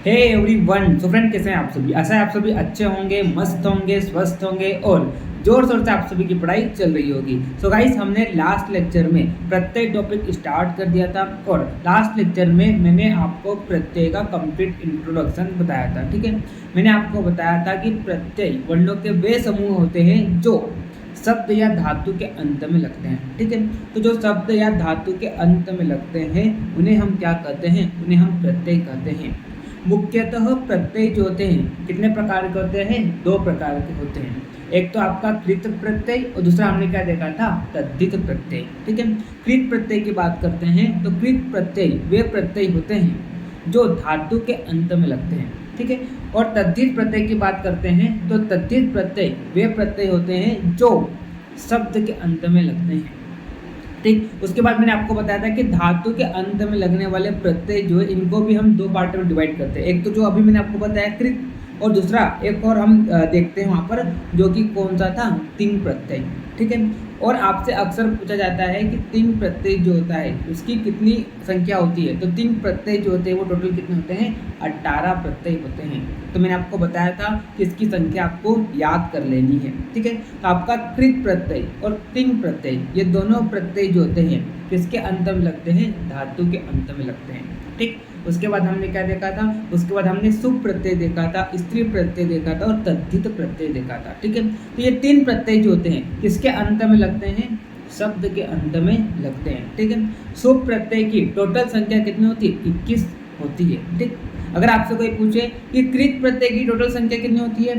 Hey everyone. So friend, कैसे हैं आप सभी? आशा है आप सभी अच्छे होंगे, मस्त होंगे, स्वस्थ होंगे और जोर शोर से आप सभी की पढ़ाई चल रही होगी। सो गाइस, हमने लास्ट लेक्चर में प्रत्यय टॉपिक स्टार्ट कर दिया था और लास्ट लेक्चर में मैंने आपको प्रत्यय का कंप्लीट इंट्रोडक्शन बताया था। ठीक है, मैंने आपको बताया था कि प्रत्यय वर्णों के वे समूह होते हैं जो शब्द या धातु के अंत में लगते हैं। ठीक है, तो जो शब्द या धातु के अंत में लगते हैं उन्हें हम क्या कहते हैं? उन्हें हम प्रत्यय कहते हैं। मुख्यतः प्रत्यय जो होते हैं कितने प्रकार के होते हैं? दो प्रकार के होते हैं। एक तो आपका कृत प्रत्यय और दूसरा हमने क्या देखा था? तद्धित प्रत्यय। ठीक है, कृत प्रत्यय की बात करते हैं तो कृत प्रत्यय वे प्रत्यय होते हैं जो धातु के अंत में लगते हैं। ठीक है, और तद्धित प्रत्यय की बात करते हैं तो तद्धित प्रत्यय वे प्रत्यय होते हैं जो शब्द के अंत में लगते हैं। ठीक, उसके बाद मैंने आपको बताया था कि धातु के अंत में लगने वाले प्रत्यय जो है इनको भी हम दो पार्ट में डिवाइड करते हैं। एक तो जो अभी मैंने आपको बताया कृत, और दूसरा एक और हम देखते हैं वहाँ पर जो कि कौन सा था? तिंग प्रत्यय। ठीक है, और आपसे अक्सर पूछा जाता है कि तिंग प्रत्यय जो होता है उसकी कितनी संख्या होती है? तो तिंग प्रत्यय जो होते हैं वो टोटल कितने होते हैं? 18 प्रत्यय होते हैं। तो मैंने आपको बताया था कि इसकी संख्या आपको याद कर लेनी है। ठीक है, तो आपका कृत प्रत्यय और तिंग प्रत्यय ये दोनों प्रत्यय जो होते हैं किसके अंत में लगते हैं? धातु के अंत में लगते हैं। ठीक, उसके बाद हमने क्या देखा था? उसके बाद हमने सुप प्रत्यय देखा था, स्त्री प्रत्यय देखा था और तद्धित प्रत्यय देखा था। ठीक है, तो ये तीन प्रत्यय जो होते हैं किसके अंत में लगते हैं? शब्द के अंत में लगते हैं। ठीक है, सुप प्रत्यय की टोटल संख्या कितनी होती है? 21 होती है। ठीक, अगर आपसे कोई पूछे कि कृत प्रत्यय की टोटल संख्या कितनी होती है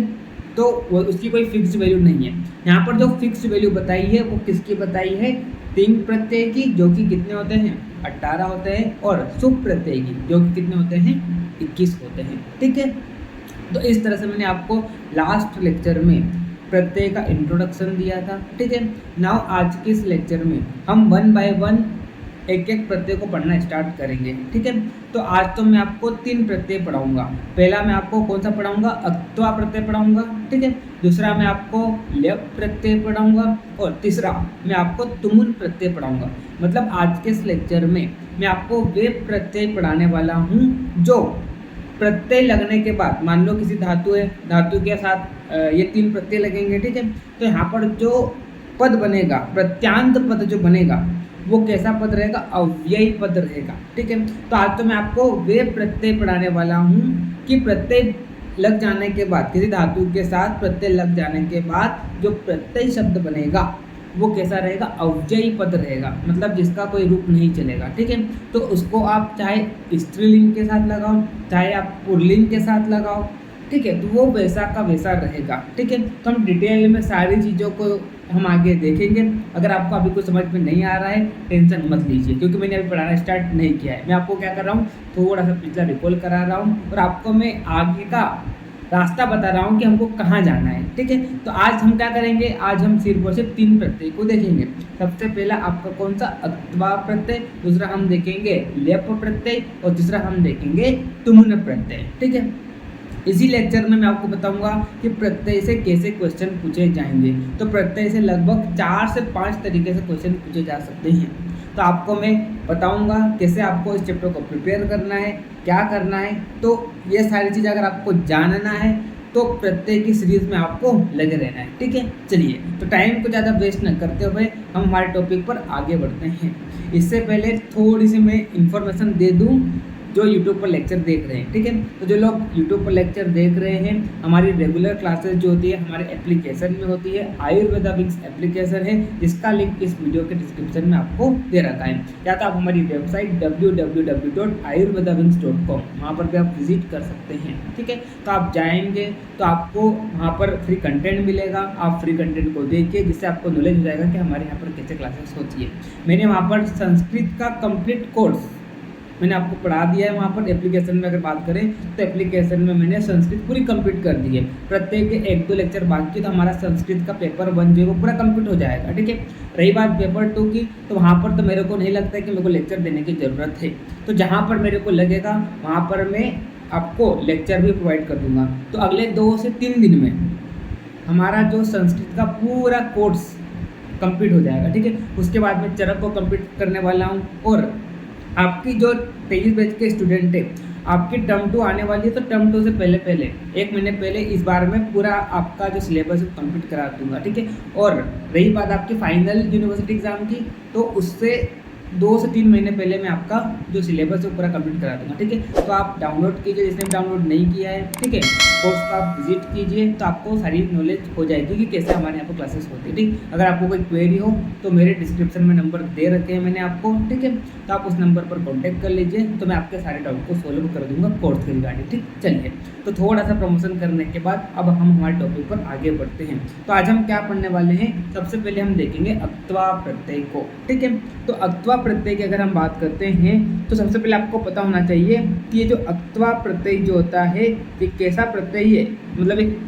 तो उसकी कोई फिक्स वैल्यू नहीं है। यहाँ पर जो फिक्स वैल्यू बताई है वो किसकी बताई है? तिंग प्रत्यय की, जो कि कितने होते हैं? 18 होते हैं, और सुप प्रत्यय की जो कि कितने होते हैं? 21 होते हैं। ठीक है, तो इस तरह से मैंने आपको लास्ट लेक्चर में प्रत्यय का इंट्रोडक्शन दिया था। ठीक है, नाउ आज के इस लेक्चर में हम 1 बाय 1 एक एक प्रत्यय को पढ़ना स्टार्ट करेंगे। ठीक है, तो आज तो मैं आपको 3 प्रत्यय पढ़ाऊंगा। पहला मैं आपको कौन सा पढ़ाऊंगा? अक्त्वा प्रत्यय पढ़ाऊंगा। ठीक है, दूसरा मैं आपको ल्यप प्रत्यय पढ़ाऊंगा और तीसरा मैं आपको तुमुन प्रत्यय पढ़ाऊंगा। मतलब आज के इस लेक्चर में मैं आपको वे प्रत्यय पढ़ाने वाला हूँ जो प्रत्यय लगने के बाद, मान लो किसी धातु है, धातु के साथ ये 3 प्रत्यय लगेंगे। ठीक है, तो यहाँ पर जो पद बनेगा, प्रत्यांत पद जो बनेगा वो कैसा पद रहेगा? अव्ययी पद रहेगा। ठीक है, तो आज तो मैं आपको वे प्रत्यय पढ़ाने वाला हूँ कि प्रत्यय लग जाने के बाद, किसी धातु के साथ प्रत्यय लग जाने के बाद जो प्रत्यय शब्द बनेगा वो कैसा रहेगा? अव्ययी पद रहेगा, मतलब जिसका कोई रूप नहीं चलेगा। ठीक है, तो उसको आप चाहे स्त्रीलिंग के साथ लगाओ, चाहे आप पुल्लिंग के साथ लगाओ। ठीक है, तो वो वैसा का वैसा रहेगा। ठीक है, तो हम डिटेल में सारी चीज़ों को हम आगे देखेंगे। अगर आपको अभी कुछ समझ में नहीं आ रहा है टेंशन मत लीजिए, क्योंकि मैंने अभी पढ़ाना स्टार्ट नहीं किया है। मैं आपको क्या कर रहा हूँ? थोड़ा सा पिछला रिकॉल करा रहा हूँ और आपको मैं आगे का रास्ता बता रहा हूँ कि हमको कहाँ जाना है। ठीक है, तो आज हम क्या करेंगे? आज हम सिर्फ और सिर्फ 3 प्रत्यय को देखेंगे। सबसे पहला आपका कौन सा? अक्त्वा प्रत्यय, दूसरा हम देखेंगे लेप प्रत्यय और तीसरा हम देखेंगे तुमुन प्रत्यय। ठीक है, इसी लेक्चर में मैं आपको बताऊंगा कि प्रत्यय से कैसे क्वेश्चन पूछे जाएंगे। तो प्रत्यय से लगभग 4 से 5 तरीके से क्वेश्चन पूछे जा सकते हैं। तो आपको मैं बताऊंगा कैसे आपको इस चैप्टर को प्रिपेयर करना है, क्या करना है। तो ये सारी चीज़ अगर आपको जानना है तो प्रत्यय की सीरीज में आपको लगे रहना है। ठीक है, चलिए तो टाइम को ज़्यादा वेस्ट न करते हुए हम हमारे टॉपिक पर आगे बढ़ते हैं। इससे पहले थोड़ी सी मैं इन्फॉर्मेशन दे दूँ जो YouTube पर लेक्चर देख रहे हैं। ठीक है, तो जो लोग YouTube पर लेक्चर देख रहे हैं, हमारी रेगुलर क्लासेस जो होती है हमारे एप्लीकेशन में होती है। आयुर्वेदा विंग्स एप्लीकेशन है जिसका लिंक इस वीडियो के डिस्क्रिप्शन में आपको दे रखा है, या तो आप हमारी वेबसाइट www.ayurvedawings.com वहाँ पर भी आप विजिट कर सकते हैं। ठीक है, तो आप जाएंगे तो आपको वहाँ पर फ्री कंटेंट मिलेगा। आप फ्री कंटेंट को देखिए जिससे आपको नॉलेज हो जाएगा कि हमारे यहाँ पर कैसे क्लासेस होती है। मैंने वहाँ पर संस्कृत का कंप्लीट कोर्स मैंने आपको पढ़ा दिया है। वहाँ पर एप्लीकेशन में अगर बात करें तो एप्लीकेशन में मैंने संस्कृत पूरी कंप्लीट कर दी है। प्रत्येक 1-2 लेक्चर बाकी तो हमारा संस्कृत का पेपर 1 जो है वो पूरा कंप्लीट हो जाएगा। ठीक है, रही बात पेपर 2 की, तो वहाँ पर तो मेरे को नहीं लगता है कि मेरे को लेक्चर देने की ज़रूरत है। तो जहाँ पर मेरे को लगेगा वहाँ पर मैं आपको लेक्चर भी प्रोवाइड कर दूँगा। तो अगले 2 से 3 दिन में हमारा जो संस्कृत का पूरा कोर्स कंप्लीट हो जाएगा। ठीक है, उसके बाद मैं चरक को कंप्लीट करने वाला हूँ और आपकी जो 23 बैच के स्टूडेंट है आपकी टर्म 2 आने वाली है, तो टर्म 2 से पहले पहले 1 महीने पहले इस बार में पूरा आपका जो सिलेबस है कंप्लीट करा दूंगा, ठीक है। और रही बात आपकी फाइनल यूनिवर्सिटी एग्जाम की, तो उससे 2 से 3 महीने पहले मैं आपका जो सिलेबस है वो पूरा कंप्लीट करा दूंगा, ठीक है। तो आप डाउनलोड कीजिए, जिसने डाउनलोड नहीं किया है, ठीक है, कोर्स का आप विजिट कीजिए, तो आपको सारी नॉलेज हो जाएगी कि कैसे हमारे यहाँ पर क्लासेस होती है, ठीक। अगर आपको कोई क्वेरी हो तो मेरे डिस्क्रिप्शन में नंबर दे रखे हैं मैंने आपको, ठीक है, तो आप उस नंबर पर कॉन्टैक्ट कर लीजिए, तो मैं आपके सारे डाउट को सोल्व कर दूंगा कोर्स के रिगार्डिंग, ठीक। चलिए, तो थोड़ा सा प्रमोशन करने के बाद अब हम हमारे टॉपिक पर आगे बढ़ते हैं। तो आज हम क्या पढ़ने वाले हैं, सबसे पहले हम देखेंगे अक्त्वा प्रत्यय को, ठीक है। तो अक्त्वा प्रत्यय की अगर हम बात करते हैं तो सबसे पहले आपको पता होना चाहिए कि ये जो अक्त्वा प्रत्यय जो होता है ये कैसा प्रत्यय है, मतलब एक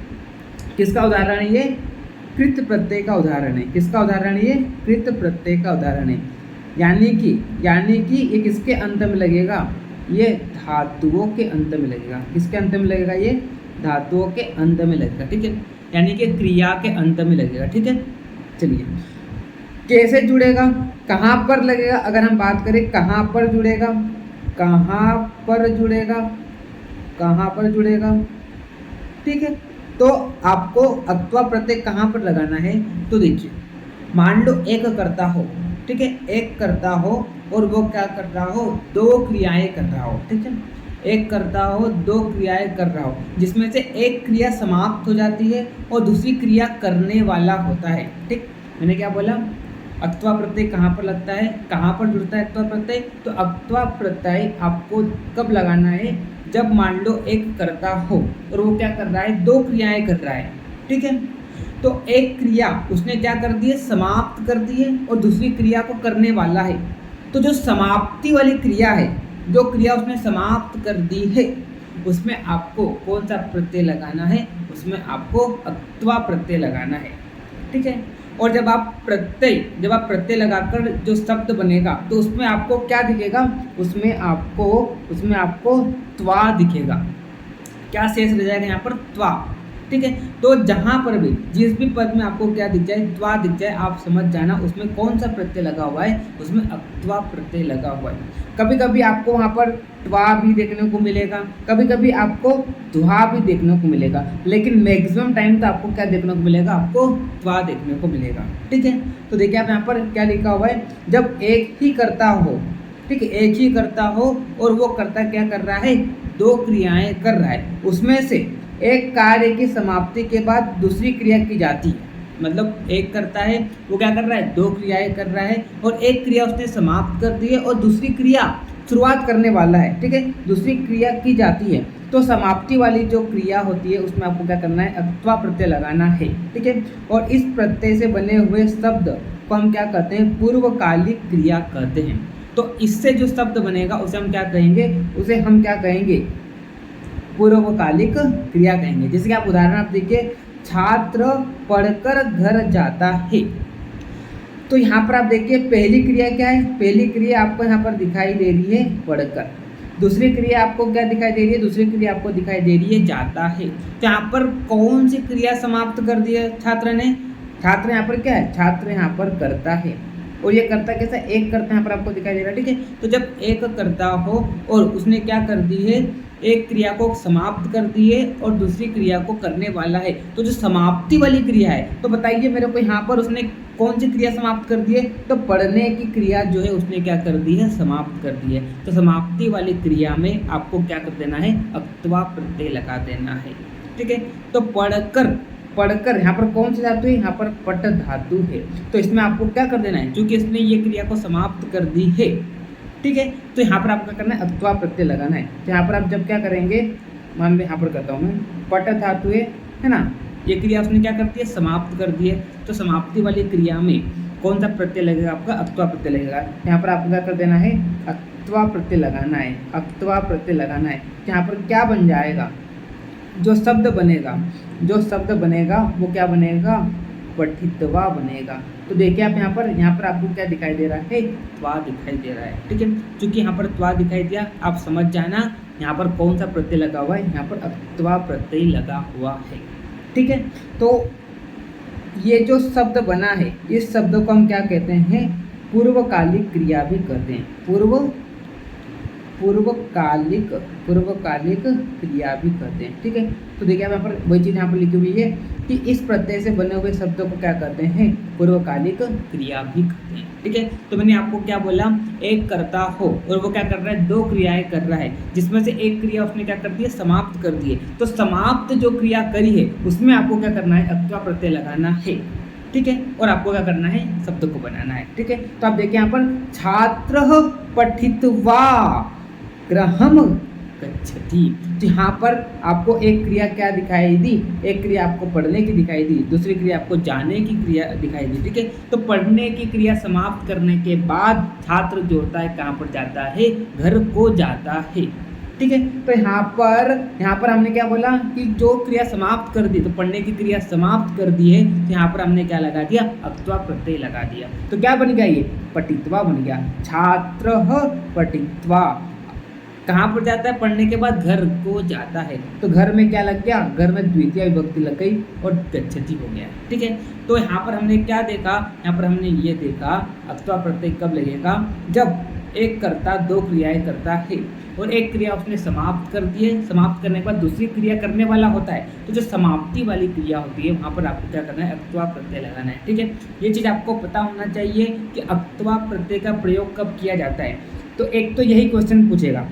किसका उदाहरण है, ये कृत प्रत्यय का उदाहरण है। किसका उदाहरण है, ये कृत प्रत्यय का उदाहरण है। यानी कि ये किसके अंत में लगेगा, ये धातुओं के अंत में लगेगा। किसके अंत में लगेगा, ये धातुओं के अंत में लगेगा, ठीक है, यानी कि क्रिया के अंत में लगेगा, ठीक है। चलिए, कैसे जुड़ेगा, कहाँ पर लगेगा, अगर हम बात करें कहाँ पर जुड़ेगा, ठीक है। तो आपको अक्त्वा प्रत्यय कहाँ पर लगाना है, तो देखिए, मान लो एक करता हो, ठीक है, एक करता हो और वो क्या कर रहा हो, 2 क्रियाएं कर रहा हो, ठीक है, एक करता हो 2 क्रियाएं कर रहा हो, जिसमें से एक क्रिया समाप्त हो जाती है और दूसरी क्रिया करने वाला होता है, ठीक। मैंने क्या बोला, अक्त्वा प्रत्यय कहाँ पर लगता है, कहाँ पर जुड़ता है अक्त्वा प्रत्यय, तो अक्त्वा प्रत्यय आपको कब लगाना है, जब मान लो एक करता हो और वो क्या कर रहा है, 2 क्रियाएं कर रहा है, ठीक है। तो एक क्रिया उसने क्या कर दी है, समाप्त कर दी है और दूसरी क्रिया को करने वाला है। तो जो समाप्ति वाली क्रिया है, जो क्रिया उसने समाप्त कर दी है, उसमें आपको कौन सा प्रत्यय लगाना है, उसमें आपको अक्त्वा प्रत्यय लगाना है, ठीक है। और जब आप प्रत्यय लगाकर जो शब्द बनेगा तो उसमें आपको क्या दिखेगा, उसमें आपको त्वा दिखेगा। क्या शेष रह जाएगा यहाँ पर, त्वा, ठीक है। तो जहाँ पर भी जिस भी पद में आपको क्या दिख जाए, त्वा दिख जाए, आप समझ जाना उसमें कौन सा प्रत्यय लगा हुआ है, उसमें अक्त्वा प्रत्यय लगा हुआ है। कभी कभी आपको वहाँ पर त्वा भी देखने को मिलेगा, कभी कभी आपको ध्वा भी देखने को मिलेगा, लेकिन मैक्सिमम टाइम तो आपको क्या देखने को मिलेगा, आपको त्वा देखने को मिलेगा, ठीक है। तो देखिए आप यहाँ पर क्या लिखा हुआ है, जब एक ही करता हो, ठीक है, एक ही करता हो और वो करता क्या कर रहा है, 2 क्रियाएं कर रहा है, उसमें से एक कार्य की समाप्ति के बाद दूसरी क्रिया की जाती है। मतलब एक करता है, वो क्या कर रहा है, 2 क्रियाएं कर रहा है और एक क्रिया उसने समाप्त कर दी है और दूसरी क्रिया शुरुआत करने वाला है, ठीक है, दूसरी क्रिया की जाती है। तो समाप्ति वाली जो क्रिया होती है उसमें आपको क्या करना है, अक्त्वा प्रत्यय लगाना है, ठीक है। और इस प्रत्यय से बने हुए शब्द को हम क्या कहते हैं, पूर्वकालिक क्रिया कहते हैं। तो इससे जो शब्द बनेगा उसे हम क्या कहेंगे, पूर्वकालिक क्रिया कहेंगे। जैसे कि आप उदाहरण आप देखिए, छात्र पढ़कर घर जाता है। तो यहाँ पर आप देखिए पहली क्रिया क्या है, पहली क्रिया आपको यहाँ पर दिखाई दे रही है पढ़कर। दूसरी क्रिया आपको क्या दिखाई दे रही है, दूसरी क्रिया आपको दिखाई दे रही है जाता है। तो यहाँ पर कौन सी क्रिया समाप्त कर दी है छात्र ने, छात्र यहाँ पर क्या है, छात्र यहाँ पर करता है। और ये करता कैसा, एक करता यहाँ पर आपको दिखाई दे रहा है, ठीक है। तो जब एक करता हो और उसने क्या कर दी है, एक क्रिया को समाप्त कर दी है और दूसरी क्रिया को करने वाला है, तो जो समाप्ति वाली क्रिया है, तो बताइए मेरे को यहाँ पर उसने कौन सी क्रिया समाप्त कर दी है, तो पढ़ने की क्रिया जो है उसने क्या कर दी है, समाप्त कर दी है। तो समाप्ति वाली क्रिया में आपको क्या कर देना है, अक्त्वा प्रत्यय लगा देना है, ठीक है। तो पढ़कर यहाँ पर कौन सी धातु है, यहाँ पर पट धातु है। तो इसमें आपको क्या कर देना है, क्योंकि इसने ये क्रिया को समाप्त कर दी है, ठीक है। तो यहाँ पर आपको करना है, अक्त्वा प्रत्यय लगाना है। तो यहाँ पर आप जब क्या करेंगे, मान लो यहाँ पर करता हूँ मैं, पट धातु है ना, ये क्रिया उसने क्या कर दी है, समाप्त कर दी है। तो समाप्ति वाली क्रिया में कौन सा प्रत्यय लगेगा, आपका अक्त्वा प्रत्यय लगेगा। यहाँ पर आपको क्या कर देना है, अक्त्वा प्रत्यय लगाना है, अक्त्वा प्रत्यय लगाना है। यहाँ पर क्या बन जाएगा, जो शब्द बनेगा वो क्या बनेगा, पठित्वा बनेगा। तो देखिए आप यहाँ पर आपको क्या दिखाई दे रहा है, त्वा दिखाई दे रहा है, ठीक है। क्योंकि यहाँ पर त्वा दिखाई दिया, आप समझ जाना यहाँ पर कौन सा प्रत्यय लगा हुआ है, यहाँ पर अक्त्वा प्रत्यय लगा हुआ है, ठीक है। तो ये जो शब्द बना है, इस शब्द को हम क्या कहते हैं, पूर्वकालिक क्रिया भी कहते हैं, पूर्वकालिक पूर्वकालिक क्रिया भी कहते हैं। ठीक है, तो देखिए यहाँ पर वही चीज़ यहाँ पर लिखी हुई है कि इस प्रत्यय से बने हुए शब्दों को क्या कहते हैं, पूर्वकालिक क्रिया भी कहते हैं। ठीक है, तो मैंने आपको क्या बोला, एक कर्ता हो और वो क्या कर रहा है, दो क्रियाएं कर रहा है, जिसमें से एक क्रिया उसने क्या कर दी है, समाप्त कर दी है। तो समाप्त जो क्रिया करी है उसमें आपको क्या करना है, अक्त्वा प्रत्यय लगाना है। ठीक है, और आपको क्या करना है, शब्द को बनाना है। ठीक है, तो आप देखिए यहाँ पर छात्र पठित्वा ग्रहम गच्छति, तो यहाँ पर आपको एक क्रिया क्या दिखाई दी, एक क्रिया आपको पढ़ने की दिखाई दी, दूसरी क्रिया आपको जाने की क्रिया दिखाई दी। ठीक है, तो पढ़ने की क्रिया समाप्त करने के बाद छात्र जो होता है कहाँ पर जाता है, घर को जाता है। ठीक है, तो यहाँ पर हमने क्या बोला कि जो क्रिया समाप्त कर दी, तो पढ़ने की क्रिया समाप्त कर दी है, तो यहाँ पर हमने क्या लगा दिया, अक्त्वा प्रत्यय लगा दिया। तो क्या बन गया, ये पठित्वा बन गया। छात्र पठित्वा कहाँ पर जाता है, पढ़ने के बाद घर को जाता है, तो घर में क्या लग गया, घर में द्वितीय विभक्ति लग गई और गच्छति हो गया। ठीक है, तो यहाँ पर हमने क्या देखा, यहाँ पर हमने ये देखा अक्त्वा प्रत्यय कब लगेगा, जब एक कर्ता दो क्रियाएं करता है और एक क्रिया उसने समाप्त कर दी है, समाप्त करने के बाद दूसरी क्रिया करने वाला होता है, तो जो समाप्ति वाली क्रिया होती है वहाँ पर आपको क्या करना है, अक्त्वा प्रत्यय लगाना है। ठीक है, ये चीज़ आपको पता होना चाहिए कि अक्त्वा प्रत्यय का प्रयोग कब किया जाता है। तो एक तो यही क्वेश्चन पूछेगा।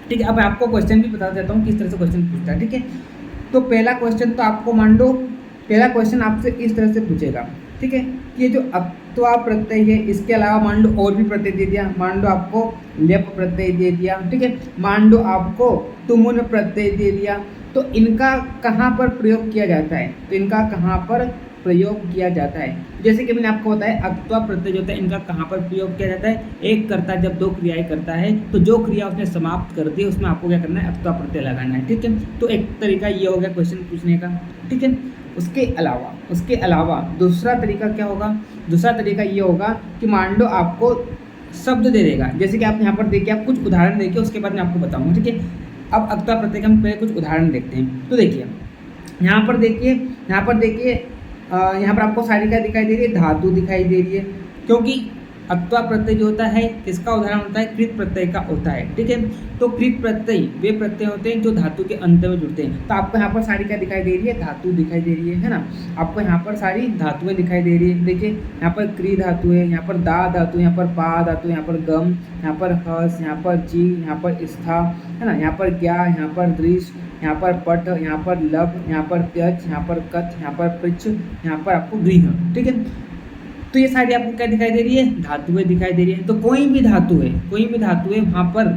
ठीक है, अब आपको क्वेश्चन भी बता देता हूँ किस तरह से क्वेश्चन पूछता है। ठीक है, तो पहला क्वेश्चन तो आपको मान लो, पहला क्वेश्चन आपसे इस तरह से पूछेगा। ठीक है, ये जो अक्त्वा प्रत्यय है इसके अलावा मान लो और भी प्रत्यय दे दिया, मान लो आपको लेप प्रत्यय दे दिया। ठीक है, मान लो आपको तुमुन प्रत्यय दे दिया, तो इनका कहाँ पर प्रयोग किया जाता है, तो इनका कहाँ पर प्रयोग किया जाता है, जैसे कि मैंने आपको बताया अक्त्वा प्रत्यय जो होता है इनका कहाँ पर प्रयोग किया जाता है, एक कर्ता जब दो क्रियाएं करता है तो जो क्रिया उसने समाप्त कर दी उसमें आपको क्या करना है, अक्त्वा प्रत्यय लगाना है। ठीक है, तो एक तरीका ये हो गया क्वेश्चन पूछने का। ठीक है, उसके अलावा दूसरा तरीका क्या होगा, दूसरा तरीका ये होगा कि मान लो आपको शब्द दे देगा, जैसे कि आप यहाँ पर देखिए, आप कुछ उदाहरण देखिए, उसके बाद मैं आपको बताऊँगा। ठीक है, अब अक्त्वा प्रत्यय का हम पहले कुछ उदाहरण देखते हैं। तो देखिए यहाँ पर देखिए यहाँ पर आपको सारी क्या दिखाई दे रही है, धातु दिखाई दे रही है, क्योंकि अक्त्वा प्रत्यय जो होता है किसका उदाहरण होता है, कृत प्रत्यय का होता है। ठीक है, तो कृत प्रत्यय वे प्रत्यय होते हैं जो धातु के अंत में जुड़ते हैं। तो आपको यहाँ पर सारी क्या दिखाई दे रही है, धातु दिखाई दे रही है ना, आपको यहाँ पर सारी धातुएं दिखाई दे रही है। देखिए यहाँ पर क्री धातु है, यहाँ पर दा धातु, यहाँ पर पा धातु, यहाँ पर गम, यहाँ पर हस, यहाँ पर जी, यहाँ पर स्था है ना, यहाँ पर ज्ञा, यहाँ पर दृश्य, यहाँ पर पट, यहाँ पर लब, यहाँ पर त्यज, यहाँ पर कथ, यहाँ पर पृच्छ, यहाँ पर आपको गृह। ठीक है, तो ये सारी आपको क्या दिखाई दे रही है, धातुएं दिखाई दे रही है। तो कोई भी धातु है वहाँ पर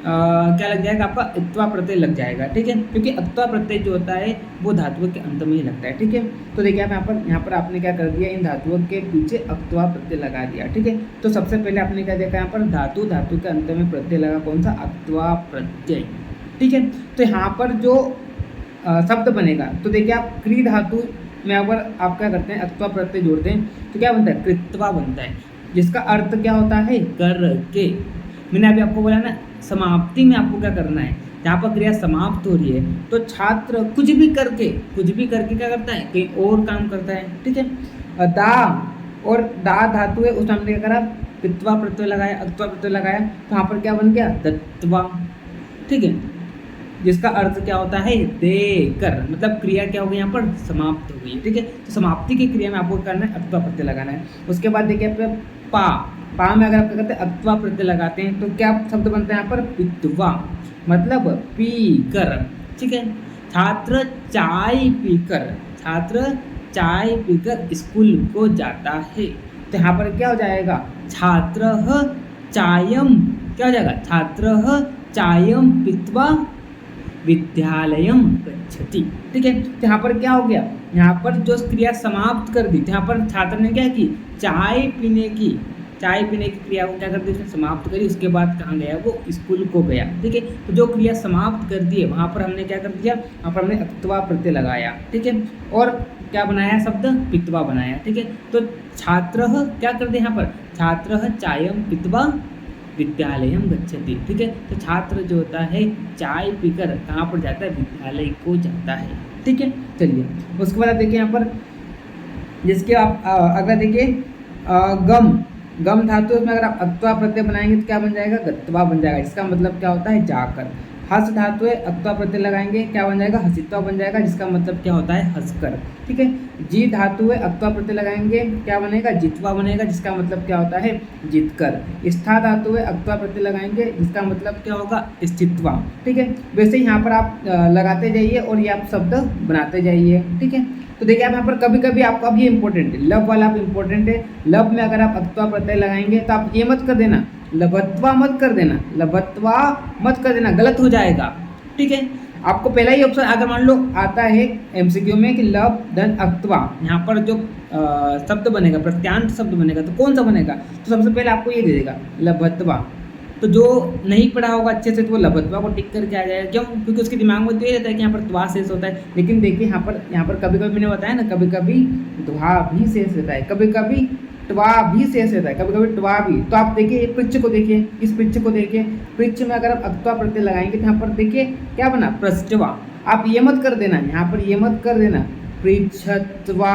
क्या लग जाएगा, आपका अक्त्वा प्रत्यय लग जाएगा। ठीक है, क्योंकि अक्त्वा प्रत्यय जो होता है वो धातुओं के अंत में ही लगता है। ठीक है, तो देखिए आप यहाँ पर आपने क्या कर दिया, इन धातुओं के पीछे अक्त्वा प्रत्यय लगा दिया। ठीक है, तो सबसे पहले आपने क्या देखा, यहाँ पर धातु के अंत में प्रत्यय लगा, कौन सा, अक्त्वा प्रत्यय। ठीक है, तो यहाँ पर जो शब्द बनेगा, तो देखिए आप क्री धातु में अगर आप क्या करते हैं, अक्त्वा प्रत्यय जोड़ते हैं तो क्या बनता है, कृत्वा बनता है, जिसका अर्थ क्या होता है, करके। मैंने अभी आपको बोला ना, समाप्ति में आपको क्या करना है, जहाँ पर क्रिया समाप्त हो रही है तो छात्र कुछ भी करके क्या करता है, कहीं और काम करता है। ठीक है, दा और दा धातु है, उस टाइम क्या करा, कृत्वा प्रत्यय लगाया, अक्त्वा प्रत्यय लगाया, तो यहाँ पर क्या बन गया, दत्वा। ठीक है, जिसका अर्थ क्या होता है, देकर, मतलब क्रिया क्या हो गई, यहाँ पर समाप्त हो गई। ठीक है, तो समाप्ति की क्रिया में आपको करना है, अक्त्वा प्रत्यय लगाना है। उसके बाद देखिए पा में अगर आप क्या करते हैं, अक्त्वा प्रत्यय लगाते हैं तो क्या शब्द बनता है यहाँ पर, पित्वा, मतलब पी कर। ठीक है, छात्र चाय पीकर स्कूल को जाता है, तो यहाँ पर क्या हो जाएगा, छात्र चायम, क्या हो जाएगा, छात्र चायम पीत्वा विद्यालयम गच्छति। ठीक है, तो यहाँ पर क्या हो गया, यहाँ पर जो क्रिया समाप्त कर दी, तो यहाँ पर छात्र ने क्या की, चाय पीने की क्रिया को क्या कर दी, उसने समाप्त करी, उसके बाद कहाँ गया, वो स्कूल को गया। ठीक है, तो जो क्रिया समाप्त कर दी है वहाँ पर हमने क्या कर दिया, वहाँ पर हमने अक्त्वा प्रत्यय लगाया। ठीक है, और क्या बनाया शब्द, पित्वा बनाया। ठीक है, तो छात्र क्या कर दे, यहाँ पर छात्र चायम पीत्वा विद्यालयम गच्छति। ठीक है, तो छात्र जो होता है चाय पीकर कहाँ पर जाता है, विद्यालय को जाता है। ठीक है, चलिए उसके बाद देखिए यहाँ पर, जिसके आप अगला देखिए गम, गम धातु में अगर आप अक्त्वा प्रत्यय बनाएंगे तो क्या बन जाएगा, गत्वा बन जाएगा, जिसका मतलब क्या होता है, जाकर। हस धातु है, अक्त्वा प्रत्यय लगाएंगे क्या बन जाएगा, हसित्वा बन जाएगा, जिसका मतलब क्या होता है, हंसकर। ठीक है। जी धातु है, अक्त्वा प्रत्यय लगाएंगे क्या बनेगा, जित्वा बनेगा, जिसका मतलब क्या होता है, जीतकर। स्था धातु है, अक्त्वा प्रत्यय लगाएंगे, जिसका मतलब क्या होगा, स्थित्वा। ठीक है। वैसे यहाँ पर आप लगाते जाइए और ये आप शब्द बनाते जाइए। ठीक है। तो देखिए आप यहाँ पर कभी कभी आपको, अब ये इंपॉर्टेंट है, लब वाला आप इंपॉर्टेंट है। लब में अगर आप अक्त्वा प्रत्यय लगाएंगे तो आप ये मत कर देना, लभत्वा मत कर देना, लभत्वा मत कर देना, गलत हो जाएगा। ठीक है। आपको पहला ही ऑप्शन अगर मान लो आता है एमसीक्यू में कि लब धन अक्त्वा, यहाँ पर जो शब्द बनेगा, प्रत्यांत शब्द बनेगा, तो कौन सा बनेगा, तो सबसे पहले आपको ये दे देगा लभत्वा। तो जो नहीं पढ़ा होगा अच्छे से तो वो लभत्वा को टिक करके आ जाएगा। क्यों, क्योंकि उसके दिमाग में तो ये रहता है कि यहाँ पर त्वा शेष होता है। लेकिन देखिए यहाँ पर कभी कभी मैंने बताया ना, कभी कभी ध्वा भी शेष रहता है, कभी कभी ट्वा भी शेष रहता है, कभी कभी ट्वा भी। तो आप देखिए पृच्छ को देखिए, इस पृच्छ को देखिए, पृच्छ में अगर आप अक्त्वा प्रत्यय लगाएंगे तो यहाँ पर देखिए क्या बना, पृष्ठवा। आप ये मत कर देना, यहाँ पर ये मत कर देना पृच्छत्वा,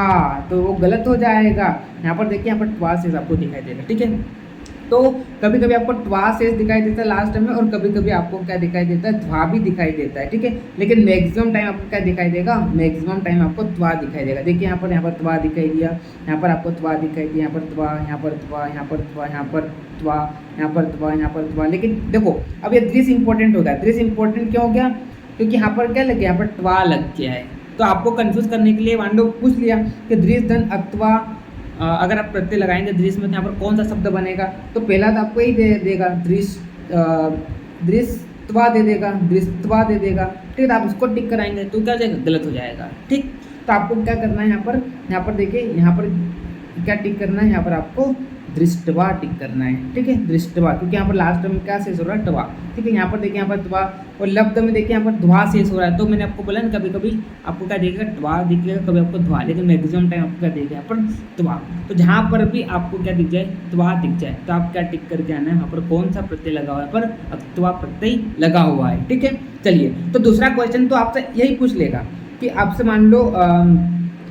तो वो गलत हो जाएगा। यहाँ पर देखिए, यहाँ पर ट्वा शेष आपको दिखाई देगा। ठीक है। तो कभी कभी आपको ट्वा शेष दिखाई देता है लास्ट में, और कभी कभी आपको क्या दिखाई देता है, ध्वा भी दिखाई देता है। ठीक है। लेकिन मैक्सिमम टाइम आपको क्या दिखाई देगा, मैक्सिमम टाइम आपको त्वा दिखाई देगा। देखिए यहाँ पर त्वा दिखाई दिया, यहाँ पर आपको त्वा दिखाई दिया, यहाँ पर त्वा, यहाँ पर त्वा, यहाँ पर त्वा, यहाँ पर त्वा, यहाँ पर त्वा, यहाँ पर त्वा। लेकिन देखो अब ये दृश्य इंपॉर्टेंट हो गया। दृश्य इंपॉर्टेंट क्यों हो गया, क्योंकि यहाँ पर क्या लग गया, यहाँ पर ट्वा लग गया है। तो आपको कंफ्यूज करने के लिए मान लो पूछ लिया कि दृश्य धन अक्त्वा अगर आप प्रत्यय लगाएंगे दृश्य में, तो यहाँ पर कौन सा शब्द बनेगा, तो पहला तो आपको ही दे देगा दृश्यत्वा दे देगा, दृश्यत्वा दे देगा। ठीक है। तो आप उसको टिक कराएंगे तो क्या हो जाएगा, गलत हो जाएगा। ठीक। तो आपको क्या करना है, यहाँ पर देखिए, यहाँ पर क्या टिक करना है, यहाँ पर आपको दृष्टवा टिक करना है। ठीक है। दृष्टवा, क्योंकि यहाँ पर लास्ट में क्या शेष हो रहा है, ट्वा। ठीक है। यहाँ पर देखिए, यहाँ पर ट्वा, और लब्ध में देखिए यहाँ पर ध्वा शेष हो रहा है। तो मैंने आपको बोला ना, कभी कभी आपको क्या दिखेगा, ट्वा दिखेगा, कभी आपको ध्वा, लेकिन मैक्सिमम टाइम आपको क्या दिखेगा, यहाँ पर ट्वा। तो जहाँ पर भी आपको क्या दिख जाए, ट्वा दिख जाए, तो आप क्या टिक करके आना है, वहाँ पर कौन सा प्रत्यय लगा हुआ है, पर अक्त्वा प्रत्यय लगा हुआ है। ठीक है। चलिए, तो दूसरा क्वेश्चन तो आपसे यही पूछ लेगा कि आपसे मान लो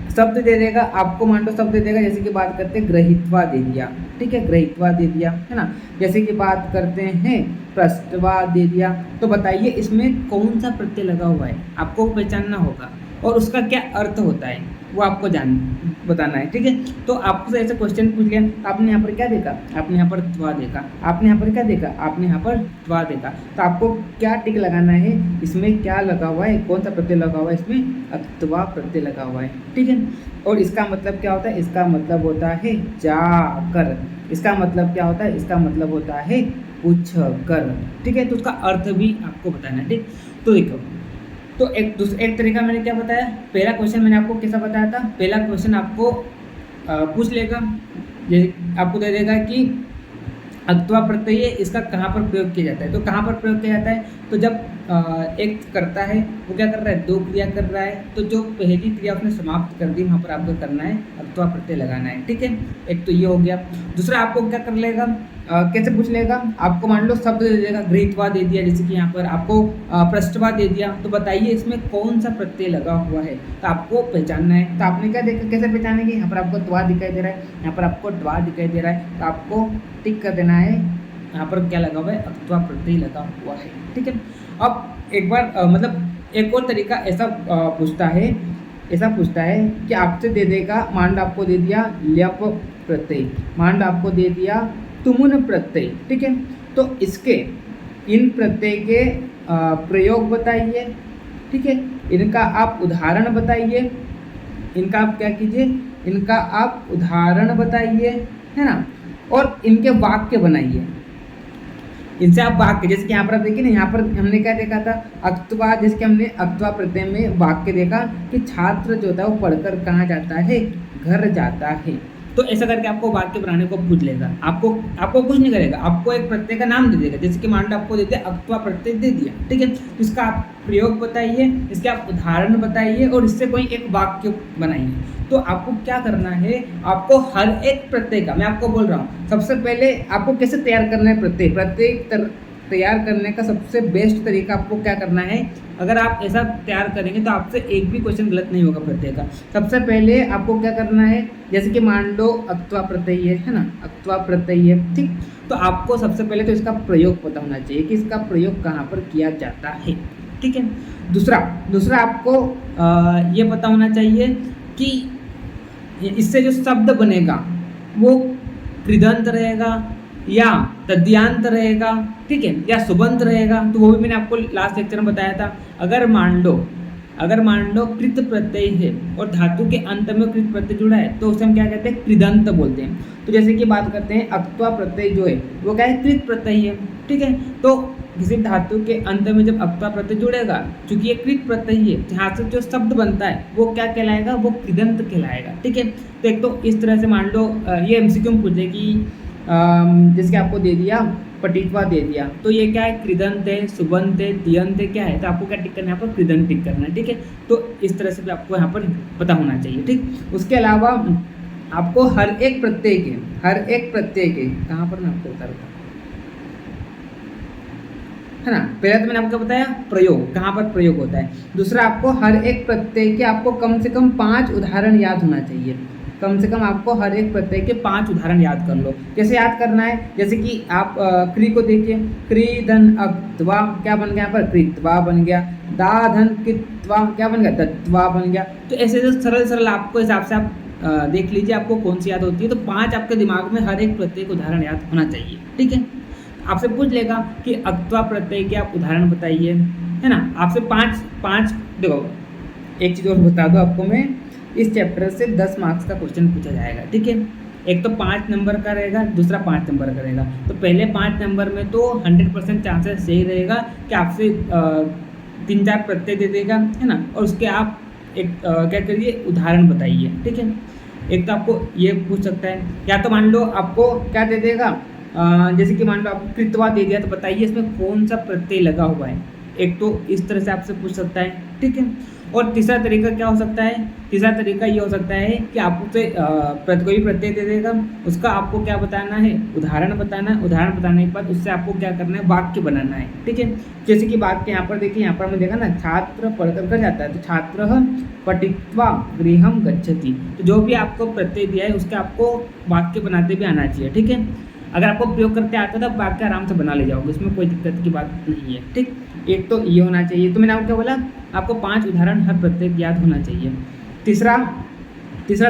शब्द दे देगा, आपको मान लो शब्द दे देगा, जैसे कि बात करते हैं ग्रहित्वा दे दिया। ठीक है। ग्रहित्वा दे दिया है ना, जैसे कि बात करते हैं पृष्ठवा दे दिया। तो बताइए इसमें कौन सा प्रत्यय लगा हुआ है, आपको पहचानना होगा, और उसका क्या अर्थ होता है वो आपको बताना है। ठीक है। तो आपको ऐसे क्वेश्चन पूछ लिया, आपने यहाँ पर क्या देखा, आपने यहाँ पर त्वा देखा, आपने यहाँ पर क्या देखा, आपने यहाँ पर त्वा देखा। तो आपको क्या टिक लगाना है, इसमें क्या लगा हुआ है, कौन सा प्रत्यय लगा हुआ है, इसमें अक्त्वा प्रत्यय लगा हुआ है। ठीक है। और इसका मतलब क्या होता है, इसका मतलब होता है जाकर। इसका मतलब क्या होता है, इसका मतलब होता है पूछ कर। ठीक है। तो उसका अर्थ भी आपको बताना है। ठीक। तो देखो, तो एक तरीका मैंने क्या बताया, पहला क्वेश्चन मैंने आपको कैसा बताया था, पहला क्वेश्चन आपको पूछ लेगा, जैसे आपको दे देगा कि अक्त्वा प्रत्यय इसका कहाँ पर प्रयोग किया जाता है। तो कहाँ पर प्रयोग किया जाता है, तो जब एक करता है वो क्या कर रहा है, दो क्रिया कर रहा है, तो जो पहली क्रिया उसने समाप्त कर दी, वहाँ पर आपको करना है अक्त्वा प्रत्यय लगाना है। ठीक है। एक तो ये हो गया। दूसरा आपको क्या कर लेगा, कैसे पूछ लेगा, आपको मान लो शब्द दे देगा, गृहीत्वा दे दिया, जैसे कि यहाँ पर आपको पृष्ठवा दे दिया, तो बताइए इसमें कौन सा प्रत्यय लगा हुआ है, तो आपको पहचानना है। तो आपने क्या देखा, कैसे पहचानेंगे, यहाँ पर आपको त्वा दिखाई दे रहा है, यहाँ पर आपको ट्वा दिखाई दे रहा है, तो आपको टिक कर देना है, यहाँ पर क्या लगा हुआ है, अक्त्वा प्रत्यय लगा हुआ है। ठीक है। अब एक बार मतलब एक और तरीका ऐसा पूछता है कि आपसे दे देगा, मान लो आपको दे दिया ल्यप प्रत्यय, मान लो आपको दे दिया तुमुन प्रत्यय। ठीक है। तो इसके इन प्रत्यय के प्रयोग बताइए। ठीक है। इनका आप उदाहरण बताइए, इनका आप क्या कीजिए, इनका आप उदाहरण बताइए, है ना, और इनके वाक्य बनाइए। इनसे आप वाक्य, जैसे कि यहाँ पर आप देखिए ना, यहाँ पर हमने क्या देखा था, अक्त्वा, जैसे कि हमने अक्त्वा प्रत्यय में वाक्य देखा कि छात्र जो होता है वो पढ़कर कहाँ जाता है, घर जाता है। तो ऐसा करके आपको वाक्य बनाने को पूछ लेगा, आपको कुछ नहीं करेगा, आपको एक प्रत्यय का नाम दे देगा, जैसे कि मान लो आपको दे दिया अक्त्वा प्रत्यय दे दिया। ठीक है। तो इसका आप प्रयोग बताइए, इसके आप उदाहरण बताइए, और इससे कोई एक वाक्य बनाइए। तो आपको क्या करना है, आपको हर एक प्रत्यय का, मैं आपको बोल रहा हूँ, सबसे पहले आपको कैसे तैयार करना है प्रत्यय तैयार करने का सबसे बेस्ट तरीका आपको क्या करना है, अगर आप ऐसा तैयार करेंगे तो आपसे एक भी क्वेश्चन गलत नहीं होगा प्रत्यय का। सबसे पहले आपको क्या करना है, जैसे कि मान लो अक्त्वा प्रत्यय है ना, अक्त्वा प्रत्यय है, ठीक। तो आपको सबसे पहले तो इसका प्रयोग पता होना चाहिए कि इसका प्रयोग कहाँ पर किया जाता है, ठीक है। दूसरा आपको ये पता होना चाहिए कि इससे जो शब्द बनेगा वो कृदंत रहेगा या तद्यांत रहेगा, ठीक है, या सुबंत रहेगा। तो वो भी मैंने आपको लास्ट लेक्चर में बताया था। अगर मान लो कृत प्रत्यय है और धातु के अंत में कृत प्रत्यय जुड़ा है तो उसे हम क्या कहते हैं, कृदंत बोलते हैं। तो जैसे कि बात करते हैं अक्त्वा प्रत्यय जो है वो क्या है, कृत प्रत्यय है, ठीक है। तो किसी धातु के अंत में जब अक्त्वा प्रत्यय जुड़ेगा, चूंकि ये कृत प्रत्यय है, यहाँ से जो शब्द बनता है वो क्या कहलाएगा, वो कृदंत कहलाएगा, ठीक है। तो एक तो इस तरह से मान लो ये एमसीक्यू में पूछे कि जैसे कि आपको दे दिया पटित्वा दे दिया, तो ये क्या है, कृदंत है, सुबंत है, तियंत है, क्या है, तो आपको क्या टिक करना है, यहाँ पर कृदंत टिक करना है, ठीक है। तो इस तरह से भी आपको यहाँ पर पता होना चाहिए, ठीक। उसके अलावा आपको हर एक प्रत्यय के कहाँ पर मैं आपको बता रहा है ना, पहले तो मैंने आपको बताया प्रयोग, कहाँ पर प्रयोग होता है। दूसरा आपको हर एक प्रत्यय के आपको कम से कम 5 उदाहरण याद होना चाहिए। कम से कम आपको हर एक प्रत्यय के 5 उदाहरण याद कर लो। कैसे याद करना है, जैसे कि आप क्री को देखिए, क्री धन अक्त्वा क्या बन गया, यहाँ पर कृत्वा बन गया, दा धन कित्वा क्या बन गया, दत्वा बन गया। तो ऐसे जो सरल आपको हिसाब से आप देख लीजिए आपको कौन सी याद होती है। तो 5 आपके दिमाग में हर एक प्रत्यय का उदाहरण याद होना चाहिए, ठीक है। आपसे पूछ लेगा कि अक्त्वा प्रत्यय के आप उदाहरण बताइए, है ना। आपसे 5 देखो, एक चीज़ और बता दो आपको मैं, इस चैप्टर से 10 मार्क्स का क्वेश्चन पूछा जाएगा, ठीक है। एक तो 5 नंबर का रहेगा, दूसरा 5 नंबर का रहेगा। तो पहले 5 नंबर में तो 100% चांसेस सही रहेगा कि आपसे 3-4 प्रत्यय दे देगा, है ना। और उसके आप एक क्या करिए, उदाहरण बताइए, ठीक है। एक तो आपको ये पूछ सकता है, या तो मान लो आपको क्या दे देगा, जैसे कि मान लो आपको कृत्वा दे दिया, तो बताइए इसमें कौन सा प्रत्यय लगा हुआ है। एक तो इस तरह से आपसे पूछ सकता है, ठीक है। और तीसरा तरीका क्या हो सकता है, तीसरा तरीका ये हो सकता है कि आपसे कोई प्रत्यय दे देगा, उसका आपको क्या बताना है, उदाहरण बताना है। उदाहरण बताने के बाद उससे आपको क्या करना है, वाक्य बनाना है, ठीक है। जैसे कि वाक्य यहाँ पर देखिए, यहाँ पर हमने देखा ना, छात्र पढ़कर कर जाता है, तो छात्र पठित्वा गृहम गच्छति। तो जो भी आपको प्रत्यय दिया है उसके आपको वाक्य बनाते भी आना चाहिए, ठीक है। अगर आपको प्रयोग करते आता है तो वाक्य आराम से बना ले जाओगे, इसमें कोई दिक्कत की बात नहीं है, ठीक। एक तो ये होना चाहिए। तो मैंने आपको क्या बोला, आपको 5 उदाहरण हर प्रत्यय याद होना चाहिए। तीसरा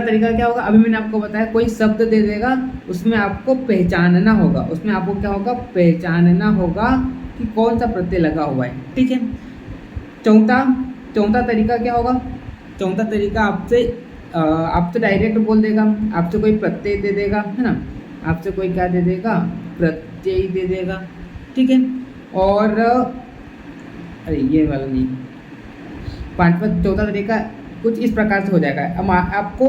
तरीका क्या होगा, अभी मैंने आपको बताया, कोई शब्द दे देगा, उसमें आपको पहचानना होगा, उसमें आपको क्या होगा, पहचानना होगा कि कौन सा प्रत्यय लगा हुआ है, ठीक है। चौथा तरीका क्या होगा, चौथा तरीका आपसे डायरेक्ट बोल देगा, आपसे कोई प्रत्यय दे देगा, है ना, आपसे कोई क्या दे देगा, प्रत्यय दे देगा, ठीक है। और अरे ये वाला नहीं, चौथा तरीका कुछ इस प्रकार से हो जाएगा, आपको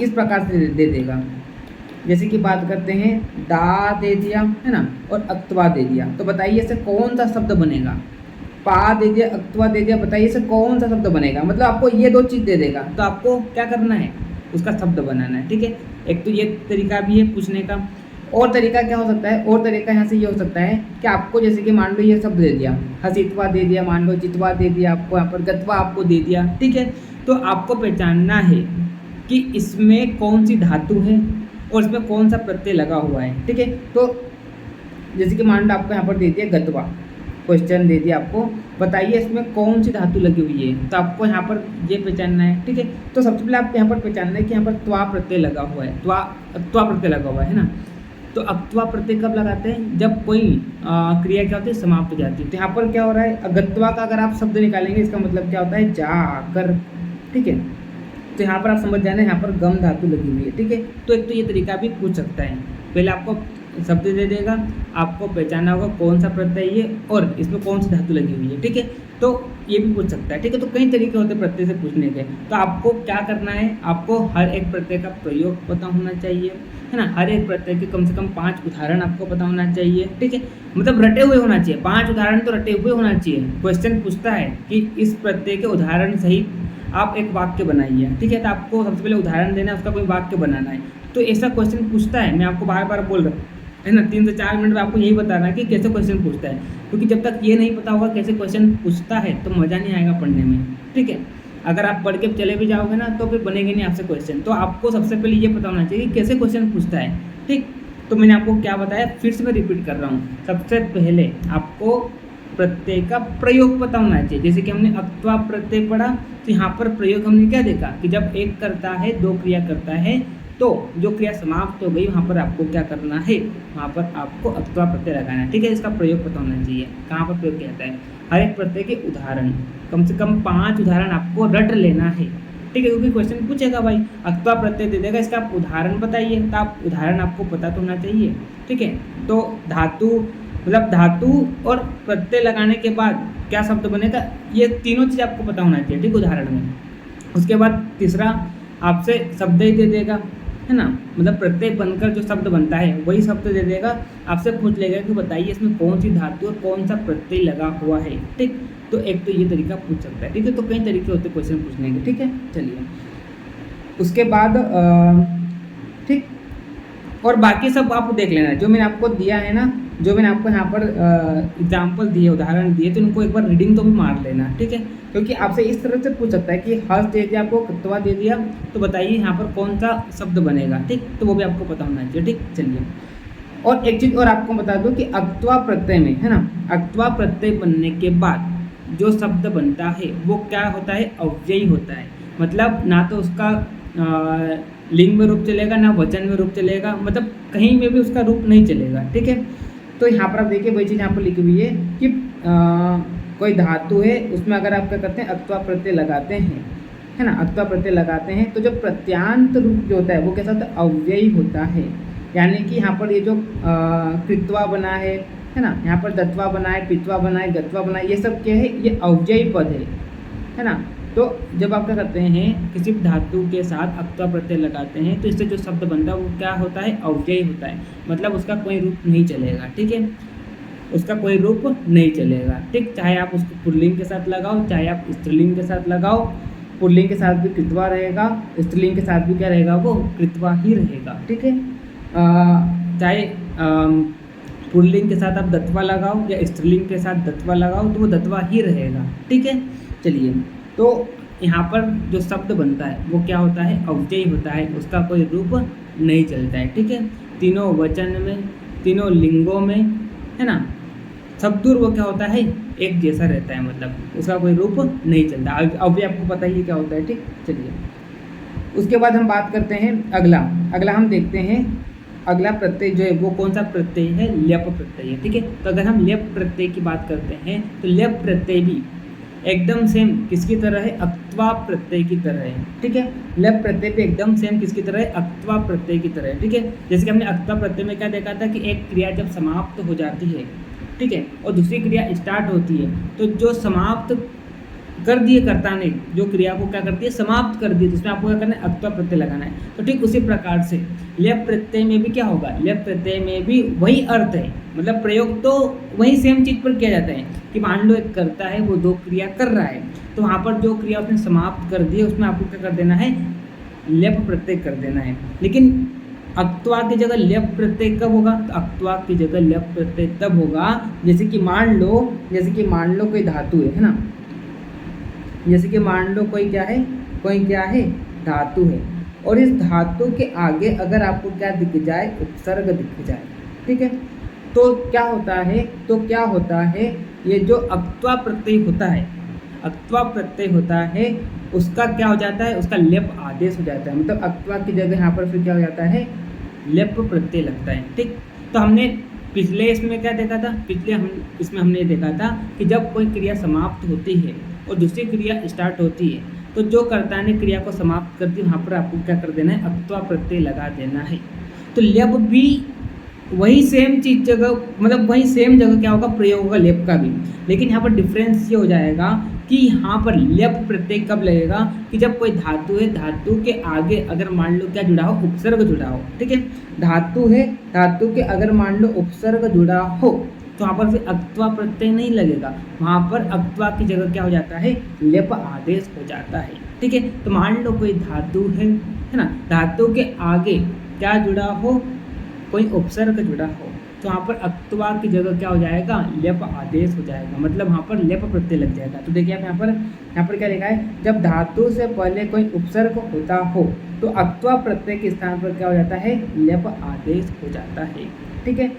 इस प्रकार से दे देगा। जैसे कि बात करते हैं, दा दे दिया, है ना, और अक्त्वा दे दिया, तो बताइए इससे कौन सा शब्द बनेगा। पा दे दिया, अक्त्वा दे दिया, बताइए इससे कौन सा शब्द बनेगा। मतलब आपको ये 2 चीज़ दे देगा, तो आपको क्या करना है, उसका शब्द बनाना है, ठीक है। एक तो ये तरीका भी है पूछने का। और तरीका क्या हो सकता है, और तरीका यहाँ से ये हो सकता है कि आपको जैसे कि मान लो ये शब्द दे दिया, हसित्वा दे दिया, मान लो जित्वा दे दिया, आपको यहाँ पर गत्वा आपको दे दिया, ठीक है। तो आपको पहचानना है कि इसमें कौन सी धातु है और इसमें कौन सा प्रत्यय लगा हुआ है, ठीक है। तो जैसे कि मान लो आपको यहाँ पर दे दिया गत्वा, क्वेश्चन दे दिया आपको, बताइए इसमें कौन सी धातु लगी हुई है, तो आपको यहाँ पर ये पहचानना है, ठीक है। तो सबसे पहले आपको यहाँ पर पहचानना है कि यहाँ पर त्वा प्रत्यय लगा हुआ है, त्वा प्रत्यय लगा हुआ है ना। तो अक्त्वा प्रत्यय कब लगाते हैं, जब कोई क्रिया क्या होती है, समाप्त हो जाती है। तो यहाँ पर क्या हो रहा है, अगत्वा का अगर आप शब्द निकालेंगे, इसका मतलब क्या होता है, जाकर, ठीक है। तो यहाँ पर आप समझ जाना, यहाँ पर गम धातु लगी हुई है, ठीक है। तो एक तो ये तरीका भी पूछ सकता है, पहले आपको शब्द दे देगा, आपको पहचानना होगा कौन सा प्रत्यय है और इसमें कौन सी धातु लगी हुई है, ठीक है। तो ये भी पूछ सकता है, ठीक है। तो कई तरीके होते हैं प्रत्यय से पूछने के। तो आपको क्या करना है, आपको हर एक प्रत्यय का प्रयोग पता होना चाहिए, है ना। हर एक प्रत्यय के कम से कम 5 उदाहरण आपको पता होना चाहिए, ठीक है। मतलब रटे हुए होना चाहिए, 5 उदाहरण तो रटे हुए होना चाहिए। क्वेश्चन पूछता है कि इस प्रत्यय के उदाहरण सहित आप एक वाक्य बनाइए, ठीक है। तो आपको सबसे पहले उदाहरण देना है, उसका कोई वाक्य बनाना है। तो ऐसा क्वेश्चन पूछता है, मैं आपको बार बार बोल रहा हूँ, है ना। 3 से 4 मिनट में आपको यही बताना है कि कैसे क्वेश्चन पूछता है, क्योंकि जब तक ये नहीं पता होगा कैसे क्वेश्चन पूछता है तो मज़ा नहीं आएगा पढ़ने में, ठीक है। अगर आप पढ़ के चले भी जाओगे ना तो फिर बनेंगे नहीं आपसे क्वेश्चन। तो आपको सबसे पहले ये पता होना चाहिए कि कैसे क्वेश्चन पूछता है, ठीक। तो मैंने आपको क्या बताया, फिर से मैं रिपीट कर रहा हूँ। सबसे पहले आपको प्रत्यय का प्रयोग पता होना चाहिए। जैसे कि हमने अक्त्वा प्रत्यय पढ़ा, तो यहाँ पर प्रयोग हमने क्या देखा कि जब एक करता है, दो क्रिया करता है, तो जो क्रिया समाप्त हो गई वहाँ पर आपको क्या करना है, वहाँ पर आपको अक्त्वा प्रत्यय लगाना है, ठीक है। इसका प्रयोग पता होना चाहिए, कहाँ पर प्रयोग किया जाता है। हर एक प्रत्यय के उदाहरण, कम से कम 5 उदाहरण आपको रट लेना है, ठीक है। क्योंकि क्वेश्चन पूछेगा भाई, अक्त्वा प्रत्यय दे देगा, इसका आप उदाहरण बताइए, तो आप उदाहरण आपको पता तो होना चाहिए, ठीक है। तो धातु मतलब धातु और प्रत्यय लगाने के बाद क्या शब्द बनेगा, ये तीनों चीज़ आपको पता होना चाहिए, ठीक, उदाहरण में। उसके बाद तीसरा आपसे शब्द ही दे देगा, है ना, मतलब प्रत्यय बनकर जो शब्द बनता है वही शब्द दे देगा। आपसे पूछ लेगा कि बताइए इसमें कौन सी धातु और कौन सा प्रत्यय लगा हुआ है, ठीक। तो एक तो ये तरीका पूछ सकता है, ठीक है। तो कई तरीके होते हैं क्वेश्चन पूछने के, ठीक है। चलिए उसके बाद ठीक, और बाकी सब आप देख लेना, जो मैंने आपको दिया है ना, जो मैंने आपको यहाँ पर एग्जाम्पल दिए, उदाहरण दिए, तो उनको एक बार रीडिंग तो भी मार लेना, ठीक है। क्योंकि आपसे इस तरह से पूछ सकता है कि हर्ष दे दिया आपको, कृत्वा दे दिया, तो बताइए यहाँ पर कौन सा शब्द बनेगा, ठीक। तो वो भी आपको पता होना चाहिए, ठीक। चलिए और एक चीज़ और आपको बता दूँ कि अक्त्वा प्रत्यय में, है ना, अक्त्वा प्रत्यय बनने के बाद जो शब्द बनता है वो क्या होता है, अव्ययी होता है। मतलब ना तो उसका लिंग में रूप चलेगा, ना वचन में रूप चलेगा, मतलब कहीं में भी उसका रूप नहीं चलेगा, ठीक है। तो यहाँ पर आप देखिए वही चीज़ यहाँ पर लिखी हुई है कि कोई धातु है, उसमें अगर आप क्या करते हैं, अक्त्वा प्रत्यय लगाते हैं, है ना, अक्त्वा प्रत्यय लगाते हैं, तो जो प्रत्यांत रूप जो होता है वो कैसा होता है, अव्ययी होता है। यानी कि यहाँ पर ये जो कृत्वा बना है ना, यहाँ पर दत्वा बना है, पित्वा बना है, गत्वा बना है, ये सब क्या है, ये अव्ययी पद है ना। तो जब आप क्या करते हैं, किसी धातु के साथ अक्त्वा प्रत्यय लगाते हैं, तो इससे जो शब्द बनता है वो क्या होता है, अव्ययी होता है। मतलब उसका कोई रूप नहीं चलेगा, ठीक है, उसका कोई रूप नहीं चलेगा, ठीक। चाहे आप उसको पुल्लिंग के साथ लगाओ, चाहे आप स्त्रीलिंग के साथ लगाओ, पुल्लिंग के साथ भी कृत्वा रहेगा, स्त्रीलिंग के साथ भी क्या रहेगा, वो कृत्वा ही रहेगा, ठीक है। चाहे पुल्लिंग के साथ आप दत्वा लगाओ या स्त्रीलिंग के साथ दत्वा लगाओ, तो वो दत्वा ही रहेगा, ठीक है। चलिए तो यहाँ पर जो शब्द बनता है वो क्या होता है, अव्ययी होता है, उसका कोई रूप नहीं चलता है, ठीक है। तीनों वचन में, तीनों लिंगों में, है ना, शब्दूर वो क्या होता है, एक जैसा रहता है, मतलब उसका कोई रूप नहीं चलता। अव्यय आपको पता ही क्या होता है, ठीक। चलिए उसके बाद हम बात करते हैं अगला हम देखते हैं अगला प्रत्यय जो है वो कौन सा प्रत्यय है, ल्यप प्रत्यय है, ठीक है। तो अगर हम ल्यप प्रत्यय की बात करते हैं तो ल्यप प्रत्यय भी एकदम सेम किसकी तरह है, अक्त्वा प्रत्यय की तरह है, ठीक है। ल्यप प्रत्यय भी एकदम सेम किसकी तरह है, अक्त्वा प्रत्यय की तरह है, ठीक है। जैसे कि हमने अक्त्वा प्रत्यय में क्या देखा था कि एक क्रिया जब समाप्त हो जाती है, ठीक है, और दूसरी क्रिया स्टार्ट होती है, तो जो समाप्त कर दिए कर्ता ने जो क्रिया को क्या करती है, समाप्त कर दी, तो उसमें आपको क्या करना है, अक्त्वा प्रत्यय लगाना है। तो ठीक उसी प्रकार से ल्यप प्रत्यय में भी क्या होगा, ल्यप प्रत्यय में भी वही अर्थ है, मतलब प्रयोग तो वही सेम चीज़ पर किया जाता है कि मान लो एक कर्ता है, वो दो क्रिया कर रहा है, तो वहाँ पर जो क्रिया उसने समाप्त कर दी है उसमें आपको क्या कर देना है, ल्यप प्रत्यय कर देना है। लेकिन अक्त्वा की जगह ल्यप प्रत्यय कब होगा, तो अक्त्वा की जगह ल्यप प्रत्यय तब होगा जैसे कि मान लो कोई धातु है ना, जैसे कि मान लो कोई क्या है धातु है, और इस धातु के आगे अगर आपको क्या दिख जाए, उपसर्ग दिख जाए, ठीक है, तो क्या होता है, ये जो अक्त्वा प्रत्यय होता है उसका क्या हो जाता है, उसका लेप आदेश हो जाता है। मतलब अक्त्वा की जगह यहाँ पर फिर क्या हो जाता है, लेप प्रत्यय लगता है, ठीक। तो हमने पिछले इसमें क्या देखा था, इसमें हमने देखा था कि जब कोई क्रिया समाप्त होती है और दूसरी क्रिया स्टार्ट होती है, तो जो कर्ता ने क्रिया को समाप्त कर दी वहाँ पर आपको क्या कर देना है, अक्त्वा प्रत्यय लगा देना है। तो लेप भी वही सेम चीज जगह, मतलब वही सेम जगह क्या होगा, प्रयोग होगा लेप का भी। लेकिन यहाँ पर डिफरेंस ये हो जाएगा कि यहाँ पर लेप प्रत्यय कब लगेगा, कि जब कोई धातु है, धातु के आगे अगर मान लो क्या जुड़ा हो, उपसर्ग जुड़ा हो, ठीक है। धातु है, धातु के अगर मान लो उपसर्ग जुड़ा हो तो वहाँ पर फिर अक्त्वा प्रत्यय नहीं लगेगा, वहाँ पर अक्त्वा की जगह क्या हो जाता है, लेप आदेश हो जाता है, ठीक है। तो मान लो कोई धातु है ना, धातु के आगे क्या जुड़ा हो, कोई उपसर्ग जुड़ा हो, तो यहाँ पर अक्त्वा की जगह क्या हो जाएगा, लेप आदेश हो जाएगा, मतलब यहाँ पर लेप प्रत्यय लग जाएगा। तो देखिए आप यहाँ पर क्या लिखा है, जब धातु से पहले कोई उपसर्ग होता हो तो अक्त्वा प्रत्यय के स्थान पर क्या हो जाता है, लेप आदेश हो जाता है। ठीक है,